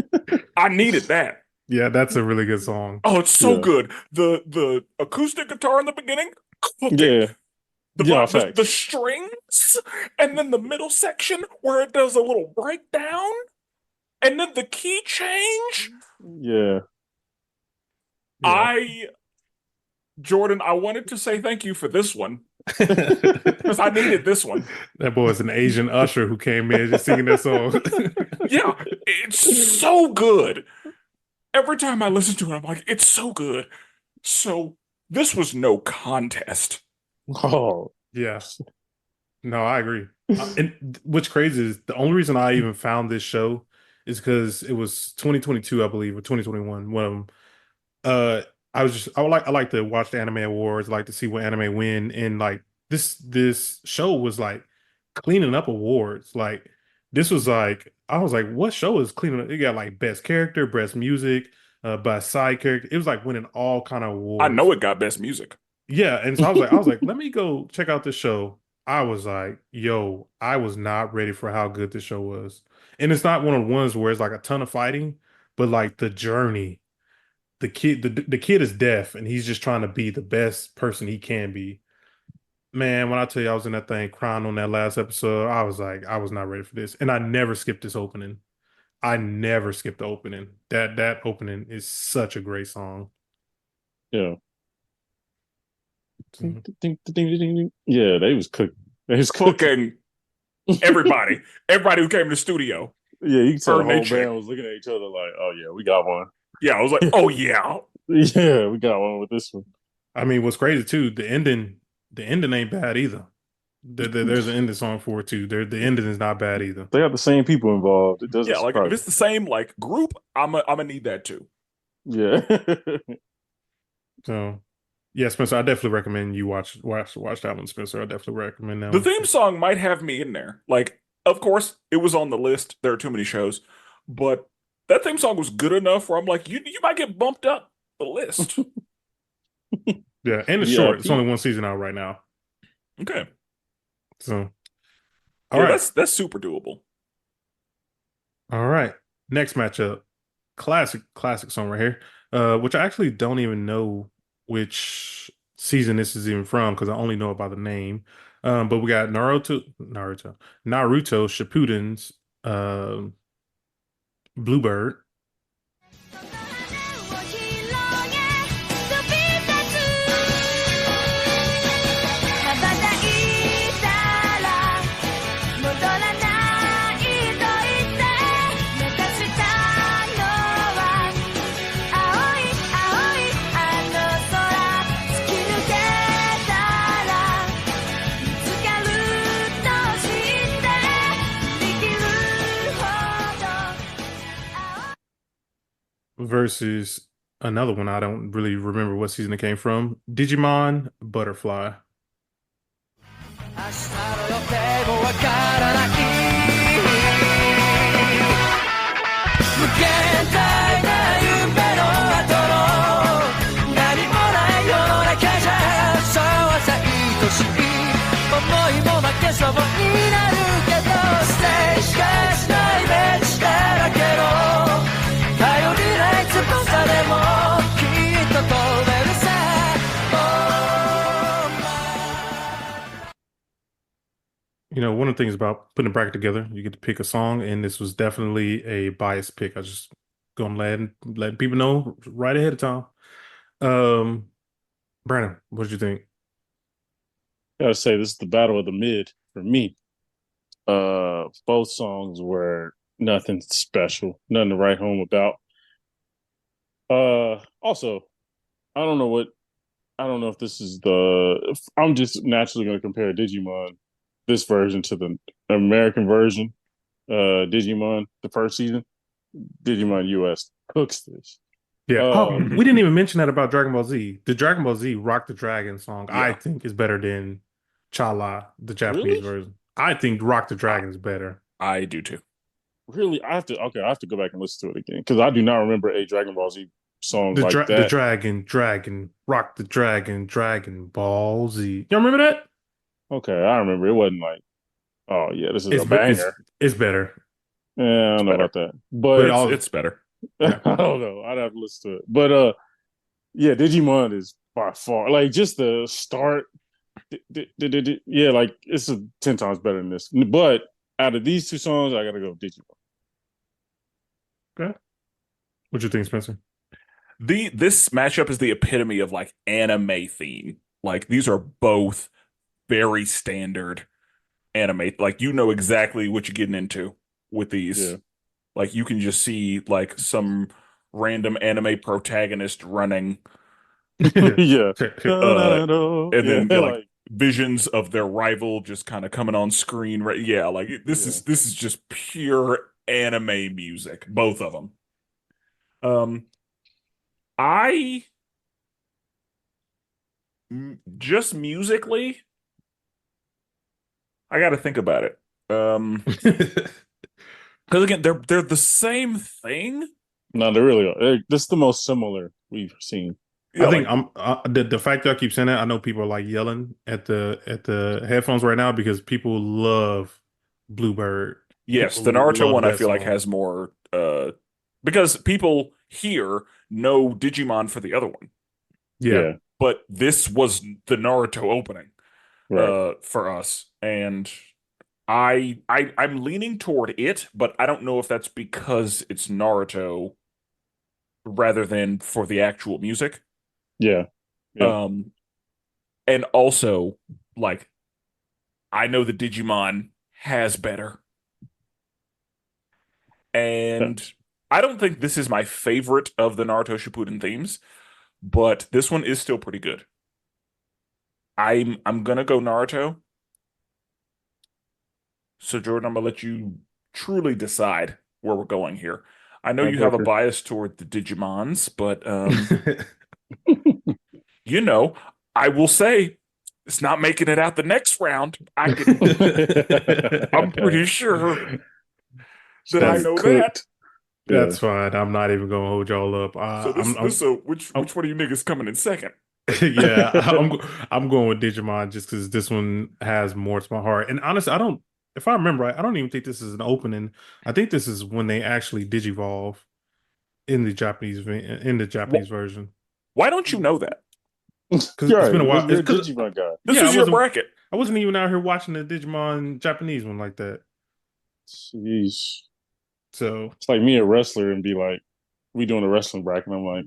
I needed that. Yeah, that's a really good song. Oh, it's so good. The acoustic guitar in the beginning, yeah. The strings, and then the middle section where it does a little breakdown, and then the key change. Yeah. Jordan, I wanted to say thank you for this one because I needed this one. That boy is an Asian usher who came in just singing that song. Yeah, it's so good. Every time I listen to it, I'm like, it's so good. So this was no contest. Oh, Yes. No, I agree. And what's crazy is the only reason I even found this show is because it was 2022, I believe, or 2021. One of them. I like to watch the anime awards, like to see what anime win, and like this show was like cleaning up awards. Like this was like I was like, what show is cleaning up? It got like best character, best music, best side character. It was like winning all kind of I awards. know it got best music. Yeah, and so I was like, let me go check out this show. I was like, yo, I was not ready for how good this show was. And it's not one of the ones where it's like a ton of fighting, but like the journey. The kid is deaf and he's just trying to be the best person he can be. Man, when I tell you I was in that thing crying on that last episode, I was like, I was not ready for this. And I never skipped this opening. I never skipped the opening. That opening is such a great song. yeah. Mhm. Ding, ding, ding, ding, ding. Yeah, they was cooking. They was cooking. Cooking everybody who came to the studio. Yeah, you can tell the Her whole nature. band was looking at each other like, "Oh yeah, we got one. Yeah, I was like, oh yeah. Yeah, we got one with this one." I mean, what's crazy too, the ending ain't bad either. There's an ending song for it too. The ending is not bad either. They got the same people involved. It doesn't Yeah, like if surprise it's the same like group, I'm gonna need that too. me. Yeah. So yeah, Spencer, I definitely recommend you watch that one, Spencer. I definitely recommend that The one. theme song might have me in there. Like, of course, it was on the list. There are too many shows, but that theme song was good enough where I'm like, you might get bumped up the list. Yeah, and it's Yeah, short. It's Pete. only one season out right now. Okay, So all yeah, right. that's super doable. All right. Next matchup. Classic song right here. Which I actually don't even know which season this is even from because I only know it by the name. But we got Naruto Shippuden's Bluebird 「羽を広げ飛び立つ」「羽ばたいたら戻らないと言って」「目指したのは青い青いあの空」「突き抜けたら見つかると知って」「できるほど青い」 versus another one I don't really remember what season it came from. Digimon Butterfly. 明日の予定もわからない無限大な夢の後の何もない世の中じゃそうは愛しい思いも負けそうになるけどステージがしないイメージだらけの頼りない翼でもきっと飛べるさ You know, one of the things about putting a bracket together, you get to pick a song, and this was definitely a biased pick. I just gonna let people know right ahead of time. Brandon, what did you think? Gotta say, this is the battle of the mid for me. Both songs were nothing special, nothing to write home about. Also, I don't know if this is I'm just naturally going to compare Digimon, this version, to the American version. Digimon, the first season, Digimon US cooks this. Yeah. Oh. We didn't even mention that about Dragon Ball Z. The Dragon Ball Z Rock the Dragon song, I Yeah. think, is better than Chala, the Japanese Really? version. I think Rock the Dragon is better. I do too. Really, I have to go back and listen to it again because I do not remember a Dragon Ball Z song The like the that. Dragon, Rock the Dragon, Dragon Ball Z. You remember that? Okay, I remember. It wasn't like, oh yeah, this is It's a be- banger. it's better. Yeah, I don't know better. about that, but It's better. I don't know. I'd have to listen to it. But yeah, Digimon is by far like just the start. Yeah, like it's 10 times better than this. But out of these two songs, I gotta go with Digimon. Okay. What you think, Spencer? This matchup is the epitome of like anime theme. Like these are both very standard anime. Like you know exactly what you're getting into with these. Yeah. Like you can just see like some random anime protagonist running, Yeah. uh, and Yeah, then like like visions of their rival just kind of coming on screen. Right? Yeah, like yeah. this is just pure anime music, both of them. Um, I just musically, I got to think about it. Because again, they're the same thing. No, they really are. This is the most similar we've seen. I Yeah, think like I'm the fact that I keep saying that, I know people are like yelling at the headphones right now because people love Bluebird. yes, People the Naruto love one I that feel like song. has more because people here know Digimon for the other one, Yeah. Yeah, but this was the Naruto opening right. for us, and I'm leaning toward it, but I don't know if that's because it's Naruto rather than for the actual music. Yeah, yeah. Um, and also like I know the Digimon has better. Yeah. And I don't think this is my favorite of the Naruto Shippuden themes, but this one is still pretty good. I'm gonna go Naruto. So Jordan, I'm gonna let you truly decide where we're going here. I know you have a Tiebreaker. bias toward the Digimons, but you know, I will say it's not making it out the next round. I'm pretty sure that I Got it know that. cooked. Yeah. That's fine. I'm not even gonna hold y'all up. So which one of you niggas coming in second? Yeah, I'm going with Digimon just because this one has more to my heart. And honestly, I don't. If I remember right, I don't even think this is an opening. I think this is when they actually digivolve in the Japanese version. Why don't you know that? Because You're it's right. been a while. You're It's a because Digimon guy. This yeah, was your bracket. I wasn't even out here watching the Digimon Japanese one like that. Jeez. So It's like me a wrestler and be like, we doing a wrestling bracket. And I'm like,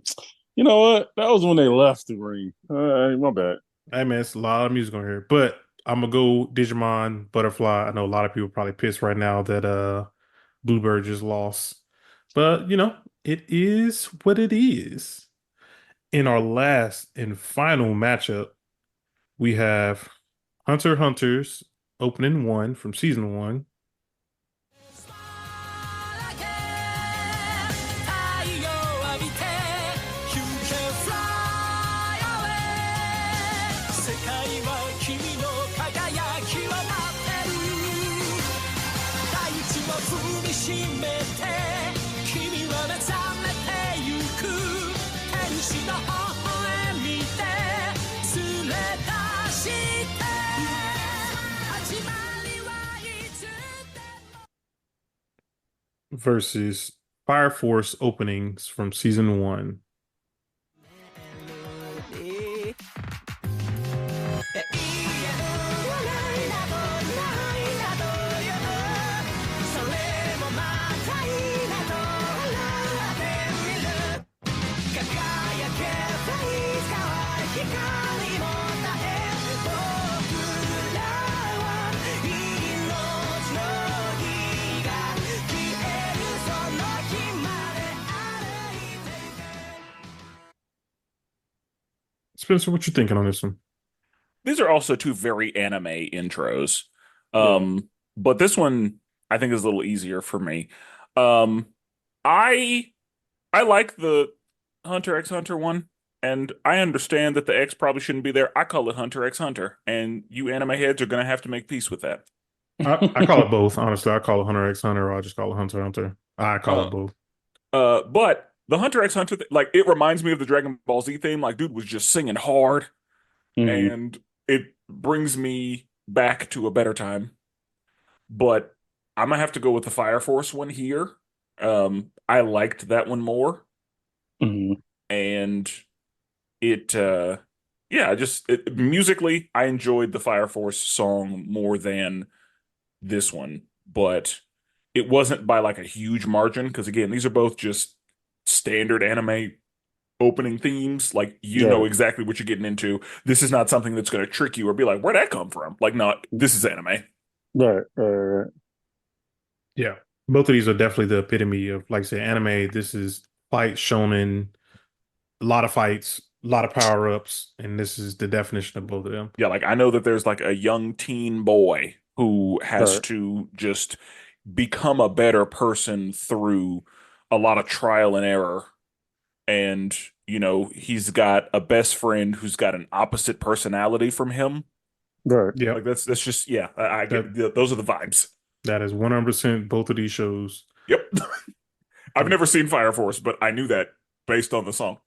you know what? That was when they left the ring. My bad. hey man, it's a lot of music on here, but I'm gonna go Digimon Butterfly. I know a lot of people probably pissed right now that Bluebird just lost, but you know it is what it is. In our last and final matchup, we have Hunter x Hunter's opening one from season one. 太陽浴びて You can fly away 世界は君の輝きを待ってる大地を踏みしめて君は目覚めてゆく天使の微笑みで連れ出して始まりはいつでも Versus Fire Force openings from season one. Spencer, what you thinking on this one? These are also two very anime intros. Yeah. But this one I think is a little easier for me. Um, I I like the Hunter x Hunter one, and I understand that the X probably shouldn't be there. I call it Hunter x Hunter, and you anime heads are gonna have to make peace with that. I call it both. Honestly, I call it Hunter x Hunter, or I just call it Hunter x Hunter. I call Uh, it both. but the Hunter x Hunter, like it reminds me of the Dragon Ball Z theme. Like, dude was just singing hard, Mhm. and it brings me back to a better time. But I'm gonna have to go with the Fire Force one here. I liked that one more, Mhm. and it yeah, musically I enjoyed the Fire Force song more than this one, but it wasn't by like a huge margin because again, these are both just standard anime opening themes, like you know Right. exactly what you're getting into. This is not something that's going to trick you or be like, where'd that come from? Like, no, this is anime. Right. Yeah. Both of these are definitely the epitome of, like I said, anime. This is fight shonen, a lot of fights, a lot of power-ups, and this is the definition of both of them. Yeah, like I know that there's like a young teen boy who has Right. to just become a better person through a lot of trial and error. And, he's got a best friend who's got an opposite personality from him. Right. Like Yep. that's just yeah, I That get those are the vibes. that is 100% both of these shows. Yep. I've So never seen Fire Force, but I knew that based on the song.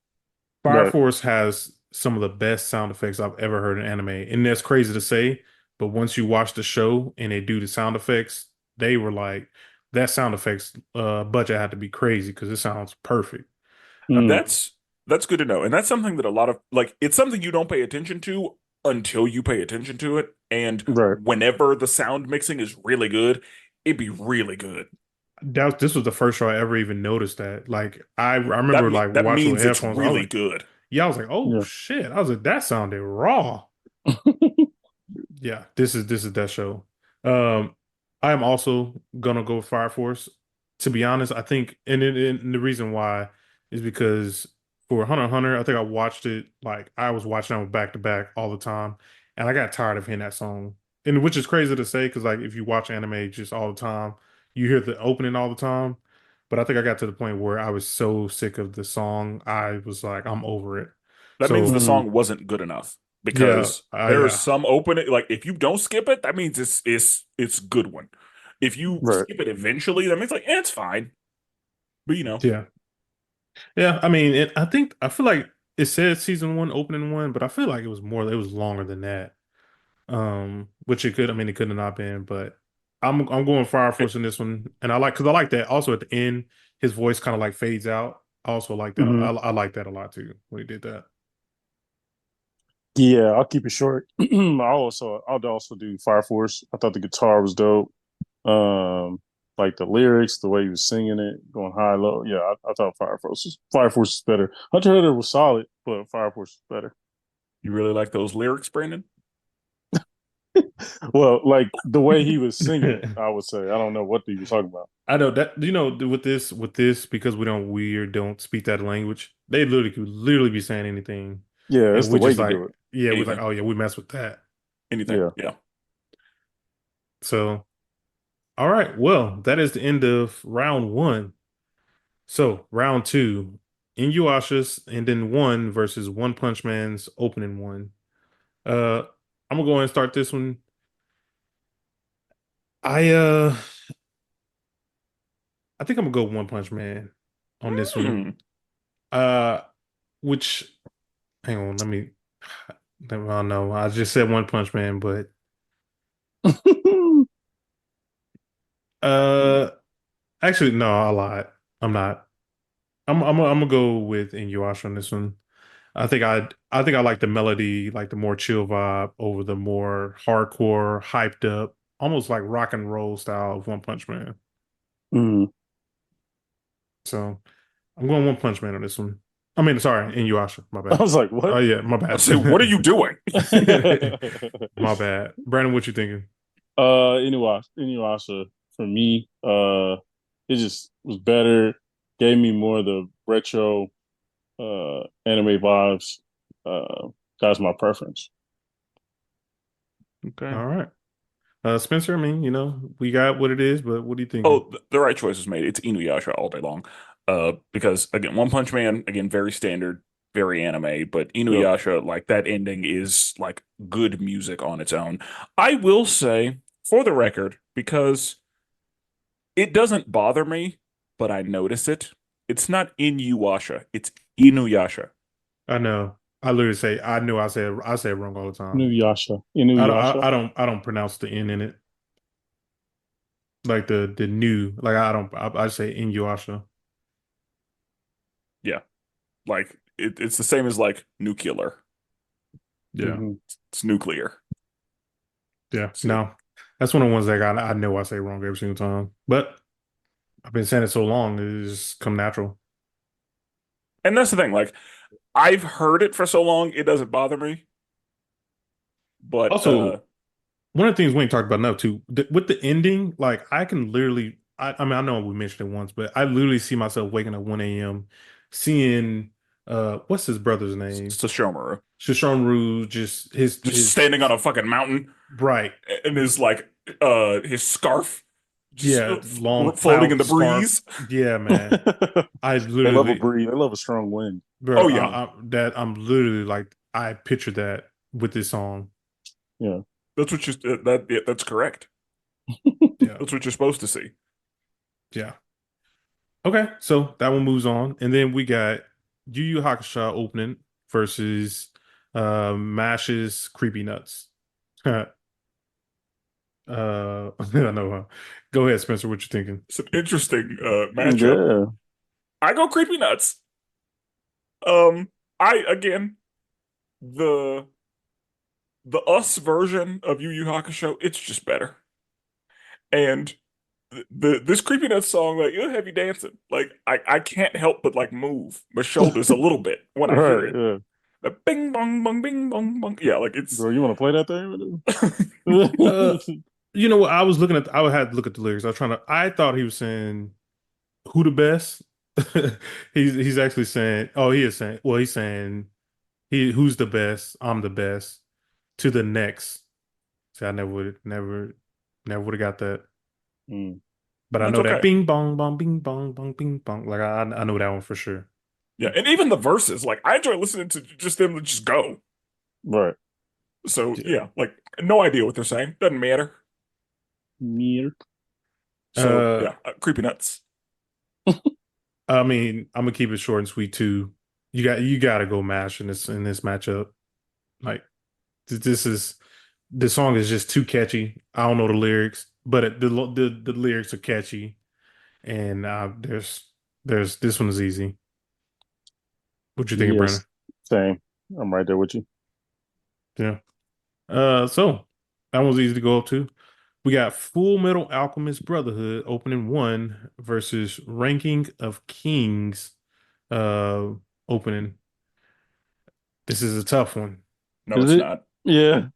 Fire Right. Force has some of the best sound effects I've ever heard in anime. And that's crazy to say, but once you watch the show and they do the sound effects, they were like that sound effects budget had to be crazy because it sounds perfect. Mm, That's good to know. And that's something that a lot of like it's something you don't pay attention to until you pay attention to it. And right. whenever the sound mixing is really good, it'd be really good. This was the first show I ever even noticed that. Like I That remember me like that watching with means it's headphones. I was really like, good. yeah, I was like, oh Yeah. shit. I was like, that sounded raw. Yeah, this is that show. Um, I am also gonna go with Fire Force. To be honest, I think, and the reason why is because for Hunter x Hunter, I think I watched it like I was watching them back to back all the time, and I got tired of hearing that song. And which is crazy to say because like if you watch anime just all the time, you hear the opening all the time. But I think I got to the point where I was so sick of the song, I was like, I'm over it. That means the So Mm, song wasn't good enough yeah, because there is yeah, some opening like if you don't skip it, that means it's good one. If you right. skip it eventually, that means like it's fine. But yeah. Yeah, I mean, I feel like it said season one, opening one, but I feel like it was longer than that. Which it could, I mean, it could have not been, but I'm going Fire it, Force in this one, and because I like that. Also at the end, his voice kind of like fades out. I also like that. Hmm. I like that a lot too when he did that. Yeah, I'll keep it short. I'll also do Fire Force. I thought the guitar was dope. Like the lyrics, the way he was singing it, going high, low. Yeah, I thought Fire Force is better. Hunter x Hunter was solid, but Fire Force is better. you really like those lyrics, Brandon? Well, like the way he was singing it, I would say. I don't know what he was talking about. I know that with this because we don't speak that language. They literally could literally be saying anything, Yeah, and it's the we way just you like do it. yeah, we're like Anything, oh yeah, we mess with that. anything. Yeah. Yeah. So. All right. Well, that is the end of round one. So round two, Inuyasha's and then one versus One Punch Man's opening one. Uh, I'm gonna go ahead and start this one. I uh, I think I'm gonna go One Punch Man on this one. Hmm. Uh, which hang on, I don't know. I just said One Punch Man, but uh, actually no, I lied. I'm not. I'm gonna go with Inuyasha on this one. I think I like the melody, like the more chill vibe over the more hardcore, hyped up, almost like rock and roll style of One Punch Man. Mm. So I'm going One Punch Man on this one. I mean, sorry, Inuyasha. My I bad. was like, Oh what? yeah, my I say, what are bad. you doing? My bad. Brandon, what you thinking? Inuyasha for me, it just was better. Gave me more of the retro anime vibes. That's my preference. Okay. All right. Spencer, I mean, we got what it is, but what are you thinking? Oh, the right choice was made. It's Inuyasha all day long. Because again, One Punch Man, again, very standard, very anime, but Yep. Inuyasha, like that ending is like good music on its own. I will say, for the record, because it doesn't bother me, but I notice it. It's not Inuyasha, it's Inuyasha. I know. I literally say I knew I say it wrong all the time. Inuyasha. Inuyasha. I don't pronounce the N in it. Like the new, like I say Inuyasha. Yeah, like it's the same as like nuclear. Yeah. Hmm. It's nuclear. Yeah. So No. That's one of the ones that I know I say wrong every single time. But I've been saying it so long, it's just come natural. And that's the thing. Like, I've heard it for so long, it doesn't bother me. But Also, one of the things we ain't talked about enough too, with the ending, like I can literally, I mean, I know we mentioned it once, but I literally see myself waking up 1 a.m. seeing, what's his brother's name? Sashomaru Shishomaru, just just standing on a fucking mountain right, and his scarf just yeah, long floating in cloud the scarf. breeze. Yeah, man. I They love a literally, breeze. They love a strong wind. bro, Oh yeah, I'm literally like, I pictured that with this song. Yeah. that's what that's correct. Yeah, That's what you're supposed to see. yeah. Okay, so that one moves on, and then we got Yu Yu Hakusho opening versus Mash's Creepy Nuts. I know. Huh? Go ahead, Spencer. What you thinking? It's an interesting matchup. Yeah. I go creepy nuts. Um, I again the the us version of Yu Yu Hakusho, it's just better. And this creepy nuts song, like it'll have you dancing. Like I can't help but like move my shoulders a little bit when I hear Right. it. Yeah. The bing bong bong bing bong bong. Yeah, like it's Bro, you want to play that thing? Uh, you know what? I was looking at. I had to look at the lyrics. I was trying to. I thought he was saying who the best. He's actually saying. Oh, he is saying. Well, he's saying who's the best. I'm the best. To the next. See, I never would have got that. Mm. But I it's know that okay. bing bong bong bing bong bong bing bong. Like I know that one for sure. Yeah, and even the verses, like I enjoy listening to just them just go. Right. So Yeah. yeah, like no idea what they're saying. Doesn't matter. Meter. So Uh, yeah, creepy nuts. I mean, I'm gonna keep it short and sweet too. You got to go Mash in this matchup. Like this song is just too catchy. I don't know the lyrics, but the lyrics are catchy, and there's this one is easy. What you thinking, Brandon? Yes. Same. I'm right there with you. Yeah. So that one's easy to go up to. We got Full Metal Alchemist Brotherhood opening one versus Ranking of Kings uh opening. This is a tough one. No, Is it's it? not. Yeah.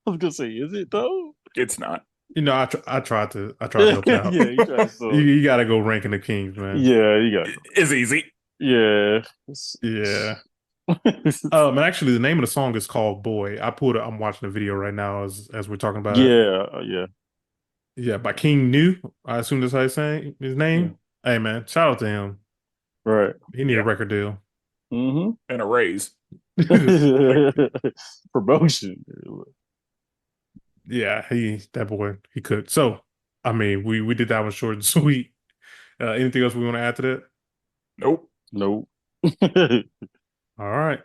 I was gonna say, is it though? It's not. You know, I tried to Yeah, help you out. you tried You, so. you got to go Ranking of Kings, man. Yeah, you gotta go. It's easy. Yeah. Yeah. And actually, the name of the song is called "Boy." I'm watching the video right now as we're talking about it. Yeah, yeah, Yeah, by King New. I assume that's how he's saying his yeah. name. Hey, man, shout out to him. Right. He need a Yeah, record deal. Mm-hmm. and a raise. Promotion. Yeah, that boy, he could. So, I mean, we did that one short and sweet. Anything else we want to add to that? Nope. Nope. All right.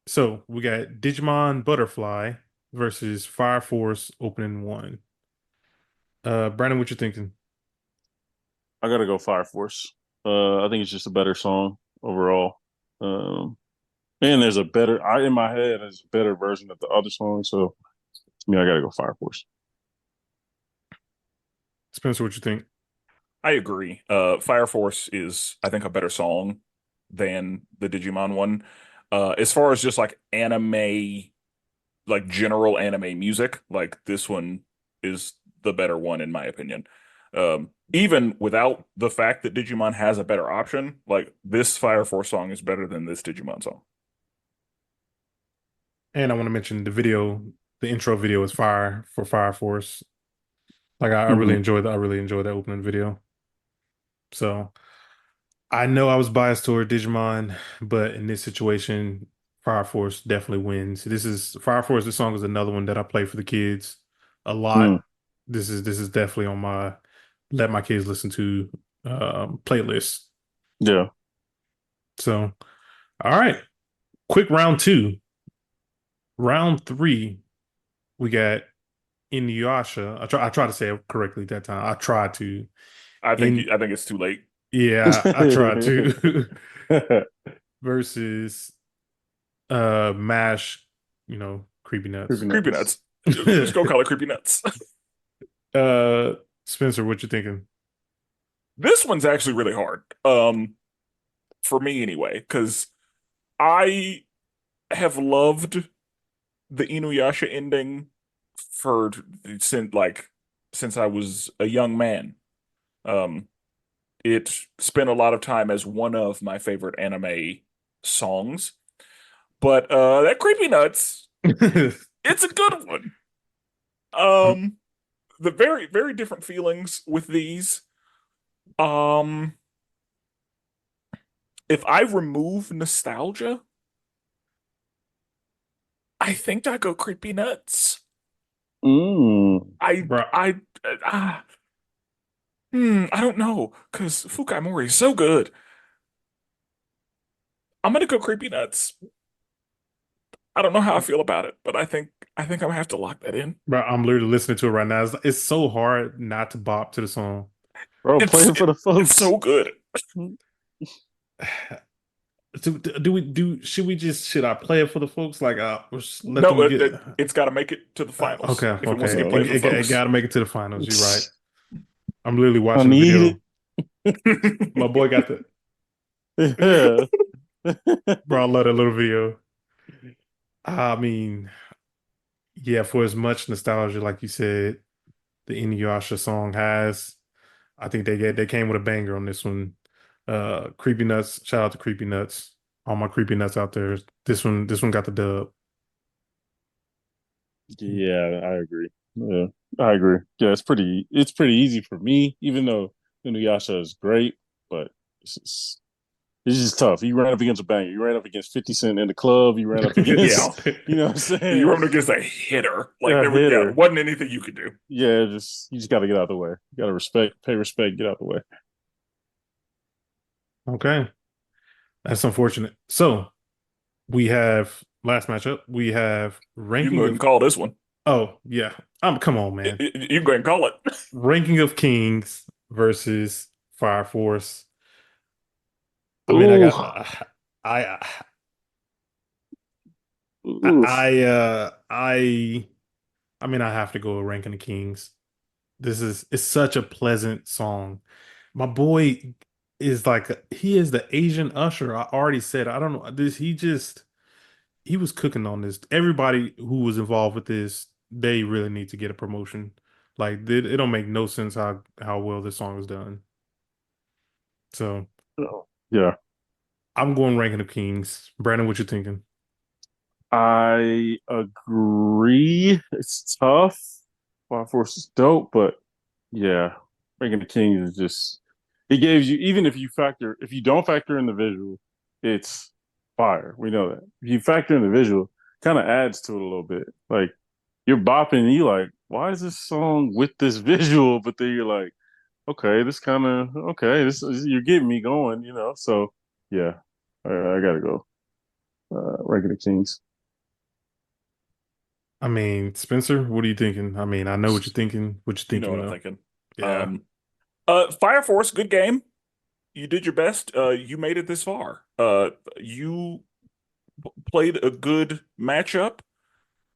So we got Digimon Butterfly versus Fire Force opening one. Brandon, what you thinking? I gotta go Fire Force. I think it's just a better song overall. Um, and there's a better. In my head, there's a better version of the other song. So to me, I gotta go Fire Force. Spencer, what you think? I agree. Fire Force is, I think, a better song than the Digimon one. As far as just like anime, like general anime music, like this one is the better one in my opinion. Even without the fact that Digimon has a better option, like this Fire Force song is better than this Digimon song. And I want to mention the intro video is fire for Fire Force. Like I really Mm-hmm. enjoyed that. I really enjoyed that opening video. So I know I was biased toward Digimon, but in this situation, Fire Force definitely wins. This is Fire Force. This song is another one that I play for the kids a lot. Mm. This is definitely on my let my kids listen to playlist. Yeah. So, all right, quick round two. Round three, we got Inuyasha. I tried to say it correctly that time. I tried to. In I think it's too late. Yeah, I tried to. Versus Mash, Creepy Nuts. Creepy Creepy nuts. nuts. Just go call it creepy nuts. Spencer, what you thinking? This one's actually really hard. for me anyway, because I have loved the Inuyasha ending for since I was a young man. Um, it spent a lot of time as one of my favorite anime songs. But that Creepy Nuts, it's a good one. Um, The very, very different feelings with these. Um, if I remove nostalgia, I think I go Creepy Nuts. Mm. I bro, I ah, I don't know, because Fukai Mori is so good. I'm gonna go Creepy Nuts. I don't know how I feel about it, but I think I'm gonna have to lock that in. I'm literally listening to it right now. It's so hard not to bop to the song. Bro, play It's it for the it's folks. so good. Do we do? Should I play it for the folks? Like, just let No, them get. it's got to make it to the finals Okay, if it wants to okay. get played for the It folks. got to make it to the finals. You're right. I'm literally I watching the need video. My boy got the. it. Yeah. Bro, I love that little video. I mean, yeah, for as much nostalgia, like you said, the Inuyasha song has, I think they came with a banger on this one. Creepy Nuts, shout out to Creepy Nuts. All my Creepy Nuts out there. This one got the dub. Yeah, I agree. Yeah, I agree. Yeah, it's pretty easy for me, even though Inuyasha is great, but it's just, it's just tough. You ran up against a banger. You ran up against 50 Cent in the club. You ran up Yeah, against, you know what I'm you saying? run against a hitter. Like Yeah, there hitter. wasn't anything you could do. Yeah, you just got to get out of the way. You got to pay respect, get out of the way. Okay. That's unfortunate. So we have last matchup. We have You can go ranking ahead and of call this one. oh yeah. Come on, man. You can go ahead and call it. Ranking of Kings versus Fire Force. I mean, Ooh, I ooh. I mean, I have to go with Ranking the Kings. It's such a pleasant song. My boy is like he is the Asian Usher. I already said I don't know this. He was cooking on this. Everybody who was involved with this, they really need to get a promotion. Like it don't make no sense how well this song is done. So Yeah, I'm going Ranking of Kings. Brandon, what you thinking? I agree. It's tough. Fire Force is dope, but yeah, Ranking the Kings is just it gives you even if you don't factor in the visual, it's fire. We know that. If you factor in the visual, kind of adds to it a little bit. Like you're bopping and you like, why is this song with this visual? But then you're like, okay, this kind of okay, this is you're getting me going, you know. So yeah, I gotta go. Ranking the Kings. I mean, Spencer, what are you thinking? I mean, I know what you're thinking. What you You know what thinking I'm though? thinking. Yeah. Fire Force, good game. You did your best. You made it this far. You played a good matchup.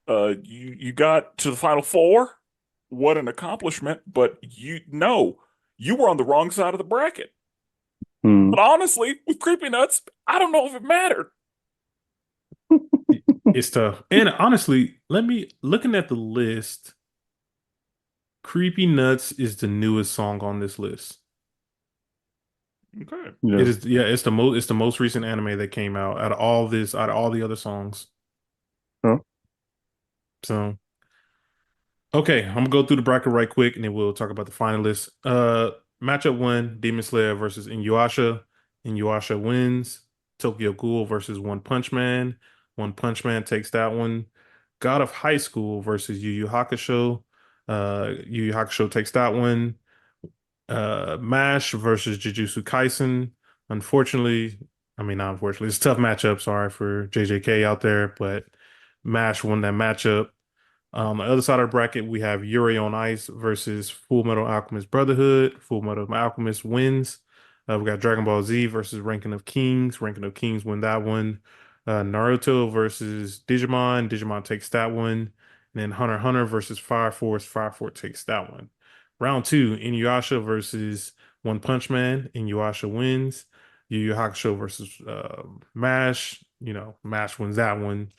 You got to the final four. What an accomplishment! But you were on the wrong side of the bracket. Hmm. But honestly, with Creepy Nuts, I don't know if it mattered. It's tough. And honestly, looking at the list, Creepy Nuts is the newest song on this list. Okay. It Yeah. is, yeah, it's the most recent anime that came out of all the other songs. Huh? So, okay, I'm gonna go through the bracket right quick and then we'll talk about the finalists. Matchup one, Demon Slayer versus Inuyasha. Inuyasha wins. Tokyo Ghoul versus One Punch Man. One Punch Man takes that one. God of High School versus Yu Yu Hakusho. Yu Yu Hakusho takes that one. MASH versus Jujutsu Kaisen. Unfortunately, I mean not unfortunately, it's a tough matchup. Sorry for JJK out there, but MASH won that matchup. On the other side of the bracket, we have Yuri on Ice versus Full Metal Alchemist Brotherhood. Full Metal Alchemist wins. We got Dragon Ball Z versus Ranking of Kings. Ranking of Kings win that one. Naruto versus Digimon. Digimon takes that one. And then Hunter x Hunter versus Fire Force. Fire Force takes that one. Round two, Inuyasha versus One Punch Man. Inuyasha wins. Yu Yu Hakusho versus Mash. You know, Mash wins that one.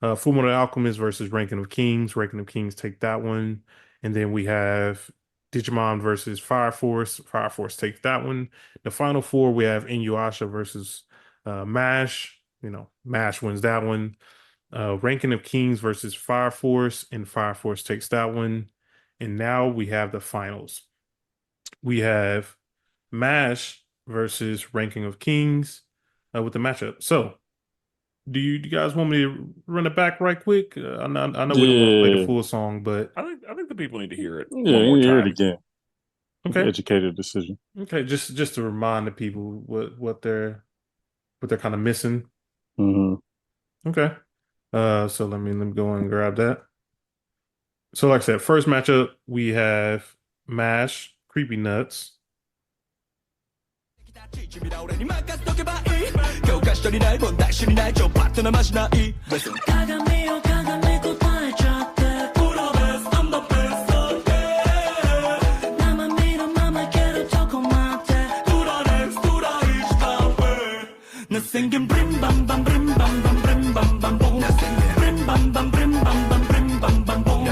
Fullmetal Alchemist versus Ranking of Kings. Ranking of Kings take that one. And then we have Digimon versus Fire Force. Fire Force takes that one. The final four, we have Inuyasha versus Mash. You know, Mash wins that one. Ranking of Kings versus Fire Force, and Fire Force takes that one. And now we have the finals. We have Mash versus Ranking of Kings with the matchup. So, do you guys want me to run it back right quick? I know we don't want to play the Yeah. full song, but I think the people need to hear it Yeah, one more hear it time. again. okay, Educated decision. okay, just to remind the people what they're kind of missing. Hmm. Okay, so let me go and grab that. So, like I said, first matchup we have Mash, Creepy Nuts. 君ら俺に任せとけばいい教科書にない問題集にない超パッとなましない Listen 鏡を鏡答えちゃってプロです I'm the best of it 生身のままいけるとこまでプロですプロ一番上 Nothing can brim bam bam brim bam bam brim bam bam boom Brim bam bam brim bam bam brim bam bam boom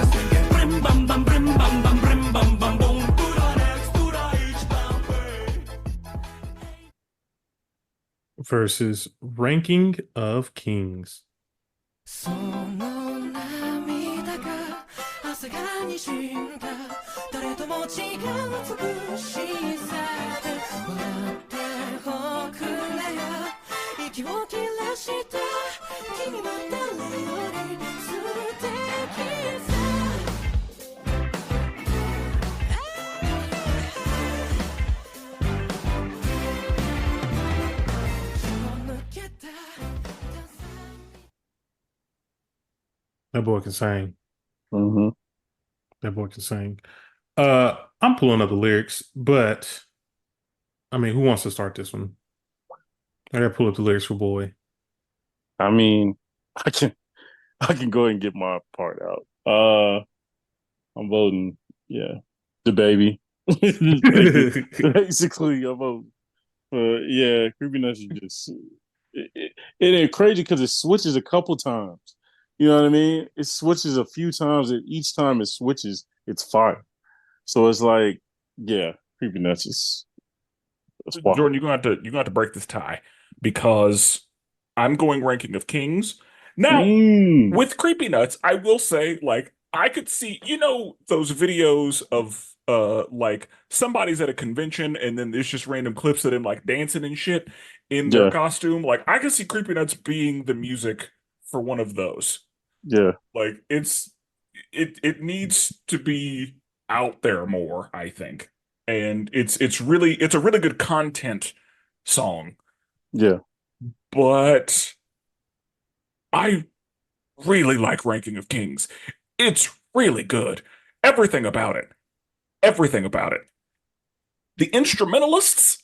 Brim bam bam brim bam bam brim bam bam boom プロですプロ一番上 versus Ranking of Kings. その涙が朝が滲んだ誰とも違う美しさで笑っておくれよ息を切らした君は誰より素敵さ気を抜けた That boy can sing. Hmm. That boy can sing. I'm pulling up the lyrics, but I mean, who wants to start this one? I gotta pull up the lyrics for boy. I mean, I can I can go ahead and get my part out. I'm voting, yeah, the baby. Basically, I'm voting. Yeah, Creepy Nuts is just it ain't crazy because it switches a couple times. You know what I mean? It switches a few times, and each time it switches, it's fire. So it's like, yeah, Creepy Nuts is that's wild. Jordan, you're gonna have to break this tie because I'm going Ranking of Kings. Now, with Creepy Nuts, I will say, like, I could see, those videos of like somebody's at a convention and then there's just random clips of them like dancing and shit in their Yeah, costume. Like, I could see Creepy Nuts being the music for one of those. yeah, Like, it needs to be out there more, I think. And it's a really good content song, yeah. but I really like Ranking of Kings. It's really good. Everything about it. Everything about it. The instrumentalists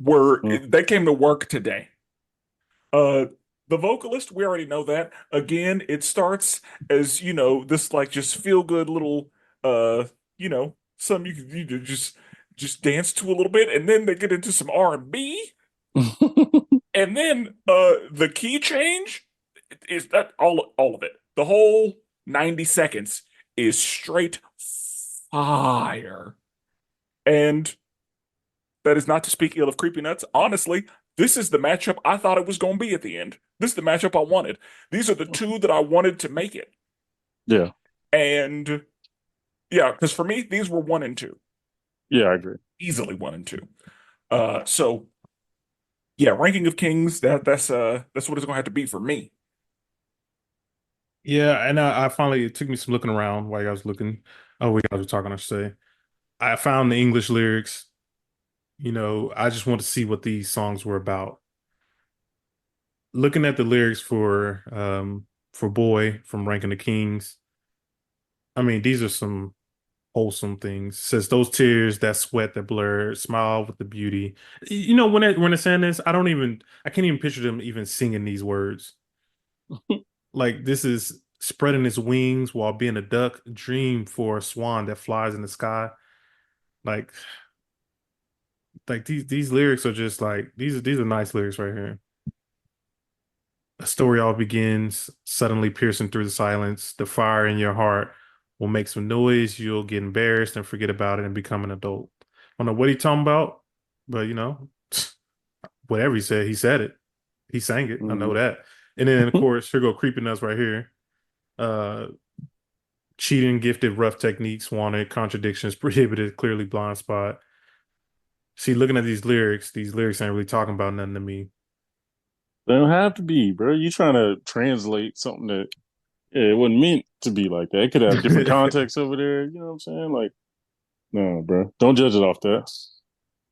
Mm. they came to work today. The vocalist, we already know that. Again, it starts as, this like just feel good little some you can just dance to a little bit, and then they get into some R&B, and then the key change is that all of it. The whole 90 seconds is straight fire. And that is not to speak ill of Creepy Nuts. Honestly, this is the matchup I thought it was going to be at the end. This is the matchup I wanted. These are the two that I wanted to make it. Yeah, And yeah, because for me, these were 1 and 2. yeah, I agree. Easily 1 and 2. So yeah, Ranking of Kings, that's what it's gonna have to be for me. Yeah, and I finally it took me some looking around while you guys looking. Oh, we guys were talking, I should say. I found the English lyrics. I just want to see what these songs were about. Looking at the lyrics for Boy from Ranking the Kings. I mean, these are some wholesome things. It says those tears, that sweat, that blur, smile with the beauty. When they're saying this, I can't even picture them even singing these words. Like this is spreading its wings while being a duck, dream for a swan that flies in the sky. Like like these lyrics are just like these are nice lyrics right here. A story all begins suddenly piercing through the silence. The fire in your heart will make some noise. You'll get embarrassed and forget about it and become an adult. I don't know what he talking about, but whatever he said it. He sang it. I know that. And then of course, here go Creeping Nuts right here. Uh cheating, gifted, rough techniques, wanted, contradictions, prohibited, clearly blind spot. See, looking at these lyrics ain't really talking about nothing to me. They don't have to be, bro. You trying to translate something that it wasn't meant to be like that. It could have different context over there. You know what I'm saying? Like, no, bro. Don't judge it off that.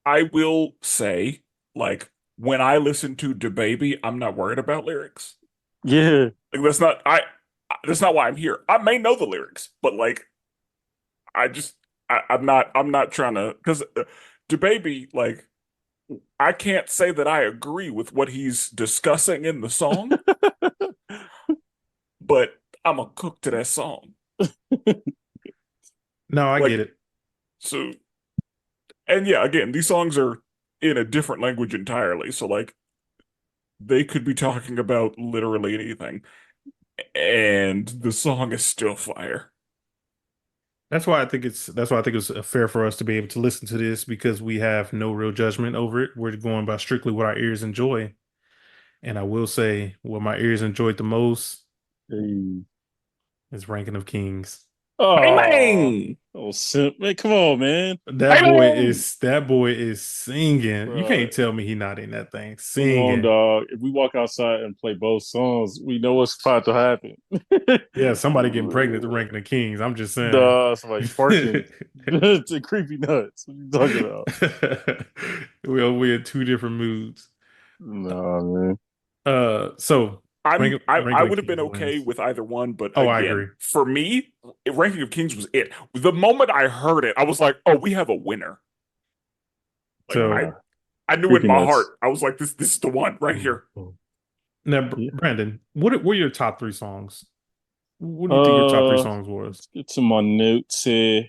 I will say, like, when I listen to DaBaby, I'm not worried about lyrics. Yeah. Like, that's not why I'm here. I may know the lyrics, but like, I'm not trying to, because DaBaby, like, I can't say that I agree with what he's discussing in the song, but I'm a cook to that song. No, I Like, get it. So, and yeah, again, these songs are in a different language entirely. So, like, they could be talking about literally anything, and the song is still fire. That's why I think it's fair for us to be able to listen to this because we have no real judgment over it. We're going by strictly what our ears enjoy. And I will say what my ears enjoyed the most Hey. is Ranking of Kings. Oh, Bang! oh, simp. Man, come on, man. That Bang! boy is singing. You Bruh. can't tell me he not in that thing Come on, singing. dog. If we walk outside and play both songs, we know what's about to happen. Yeah, somebody getting pregnant to Ranking of Kings. I'm just saying. Duh, somebody twerking to Creepy Nuts. What you talking about? We're in two different moods. Nah, man. So I Ranking would of have been Kings okay wins. with either one, but Oh, I again, agree. for me, Ranking of Kings was it. The moment I heard it, I was like, "Oh, we have a winner." Like So I knew in Creepy my Nuts. heart, I was like, "This is the one right here." now, Yeah. Brandon, what are your top three songs? What do you think your top three songs was? Let's get to my notes here.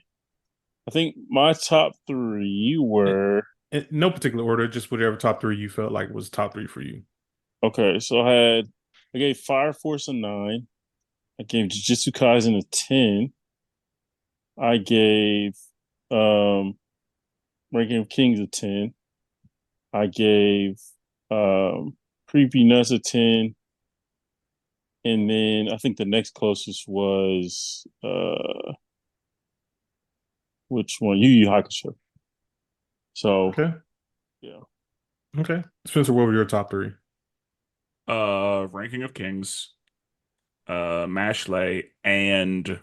I think my top three were In no particular order, just whatever top three you felt like was top three for you. okay. So I gave Fire Force a 9. I gave Jujutsu Kaisen a 10. I gave Ranking of Kings a 10. I gave Creepy Nuts a 10. And then I think the next closest was which one? Yu Yu Hakusho. So Okay. yeah. Okay. Spencer, what were your top three? Ranking of Kings, Mashley, and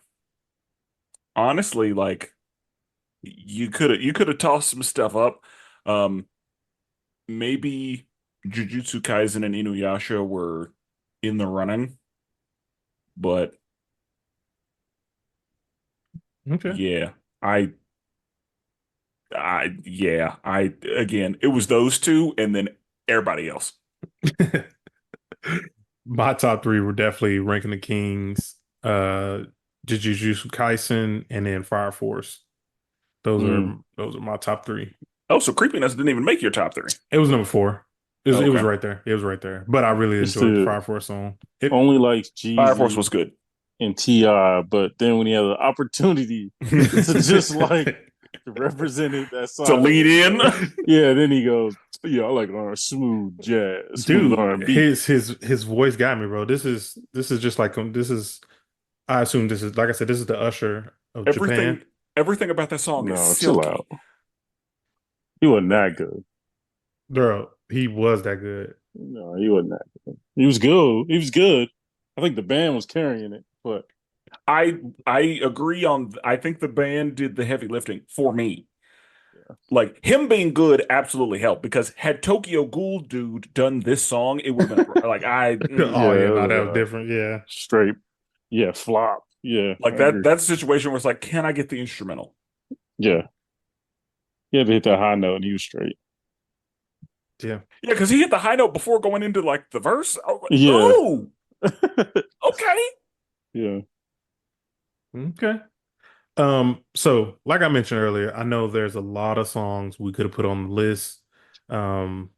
honestly, like you could have tossed some stuff up. Maybe Jujutsu Kaisen and Inuyasha were in the running, but Okay. yeah, I again, it was those two, and then everybody else. My top three were definitely Ranking the Kings, Jujutsu Kaisen, and then Fire Force. Those are my top three. Oh, so Creepiness didn't even make your top three. It was number four. It was Okay. right there. It was right there. But I really It's enjoyed the the- Fire Force song. Only likes Fire Force Jeezy was good. and T.I., but then when he had the opportunity to just like to represent it that side To of lead it, in. yeah, then he goes, yeah, I like smooth jazz, smooth Dude, R&B. his voice got me, bro. This is just like this is. I assume this is, like I said, this is the Usher of Japan. Everything about that song is No, chill silky. out. He wasn't that good. Bro, he was that good. No, he wasn't that good. He was good. He was good. I think the band was carrying it, but I agree on. I think the band did the heavy lifting for me. Yeah. Like him being good absolutely helped because had Tokyo Ghoul dude done this song, it would have been like Oh yeah, no, that was uh, different. Yeah. straight, yeah, flop. Yeah, like I that. agree. That's a situation where it's like, can I get the instrumental? Yeah, he had to hit that high note, and he was straight. Yeah. Yeah, because he hit the high note before going into like the verse. I was like, Yeah. oh, okay. Yeah. Okay. So like I mentioned earlier, I know there's a lot of songs we could have put on the list. Um,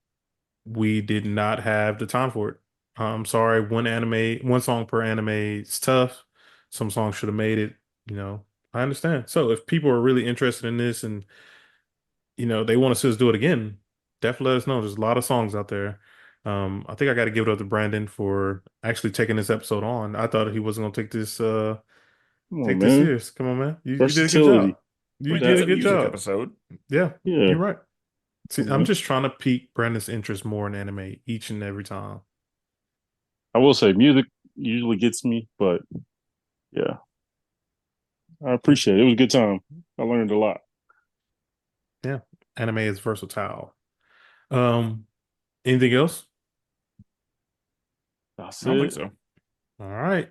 we did not have the time for it. I'm sorry, one song per anime is tough. Some songs should have made it, you know. I understand. So if people are really interested in this and they want to see us do it again, definitely let us know. There's a lot of songs out there. I think I got to give it up to Brandon for actually taking this episode on. I thought he wasn't gonna Come on, take this man. serious. Come on, man. You did a good Versatility. job. You We did did a That a good music job. episode. Yeah, yeah. you're right. See, Come I'm on. just trying to pique Brandon's interest more in anime each and every time. I will say music usually gets me, but yeah, I appreciate it. It was a good time. I learned a lot. Yeah, anime is versatile. Um, Anything else? That's I don't think it. so. All right.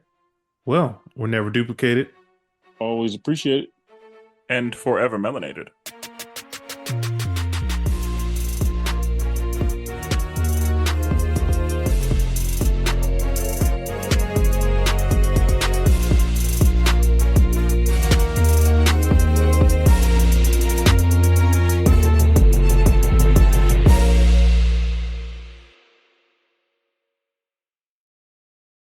Well, we're never duplicated. Always appreciate it. And forever melanated.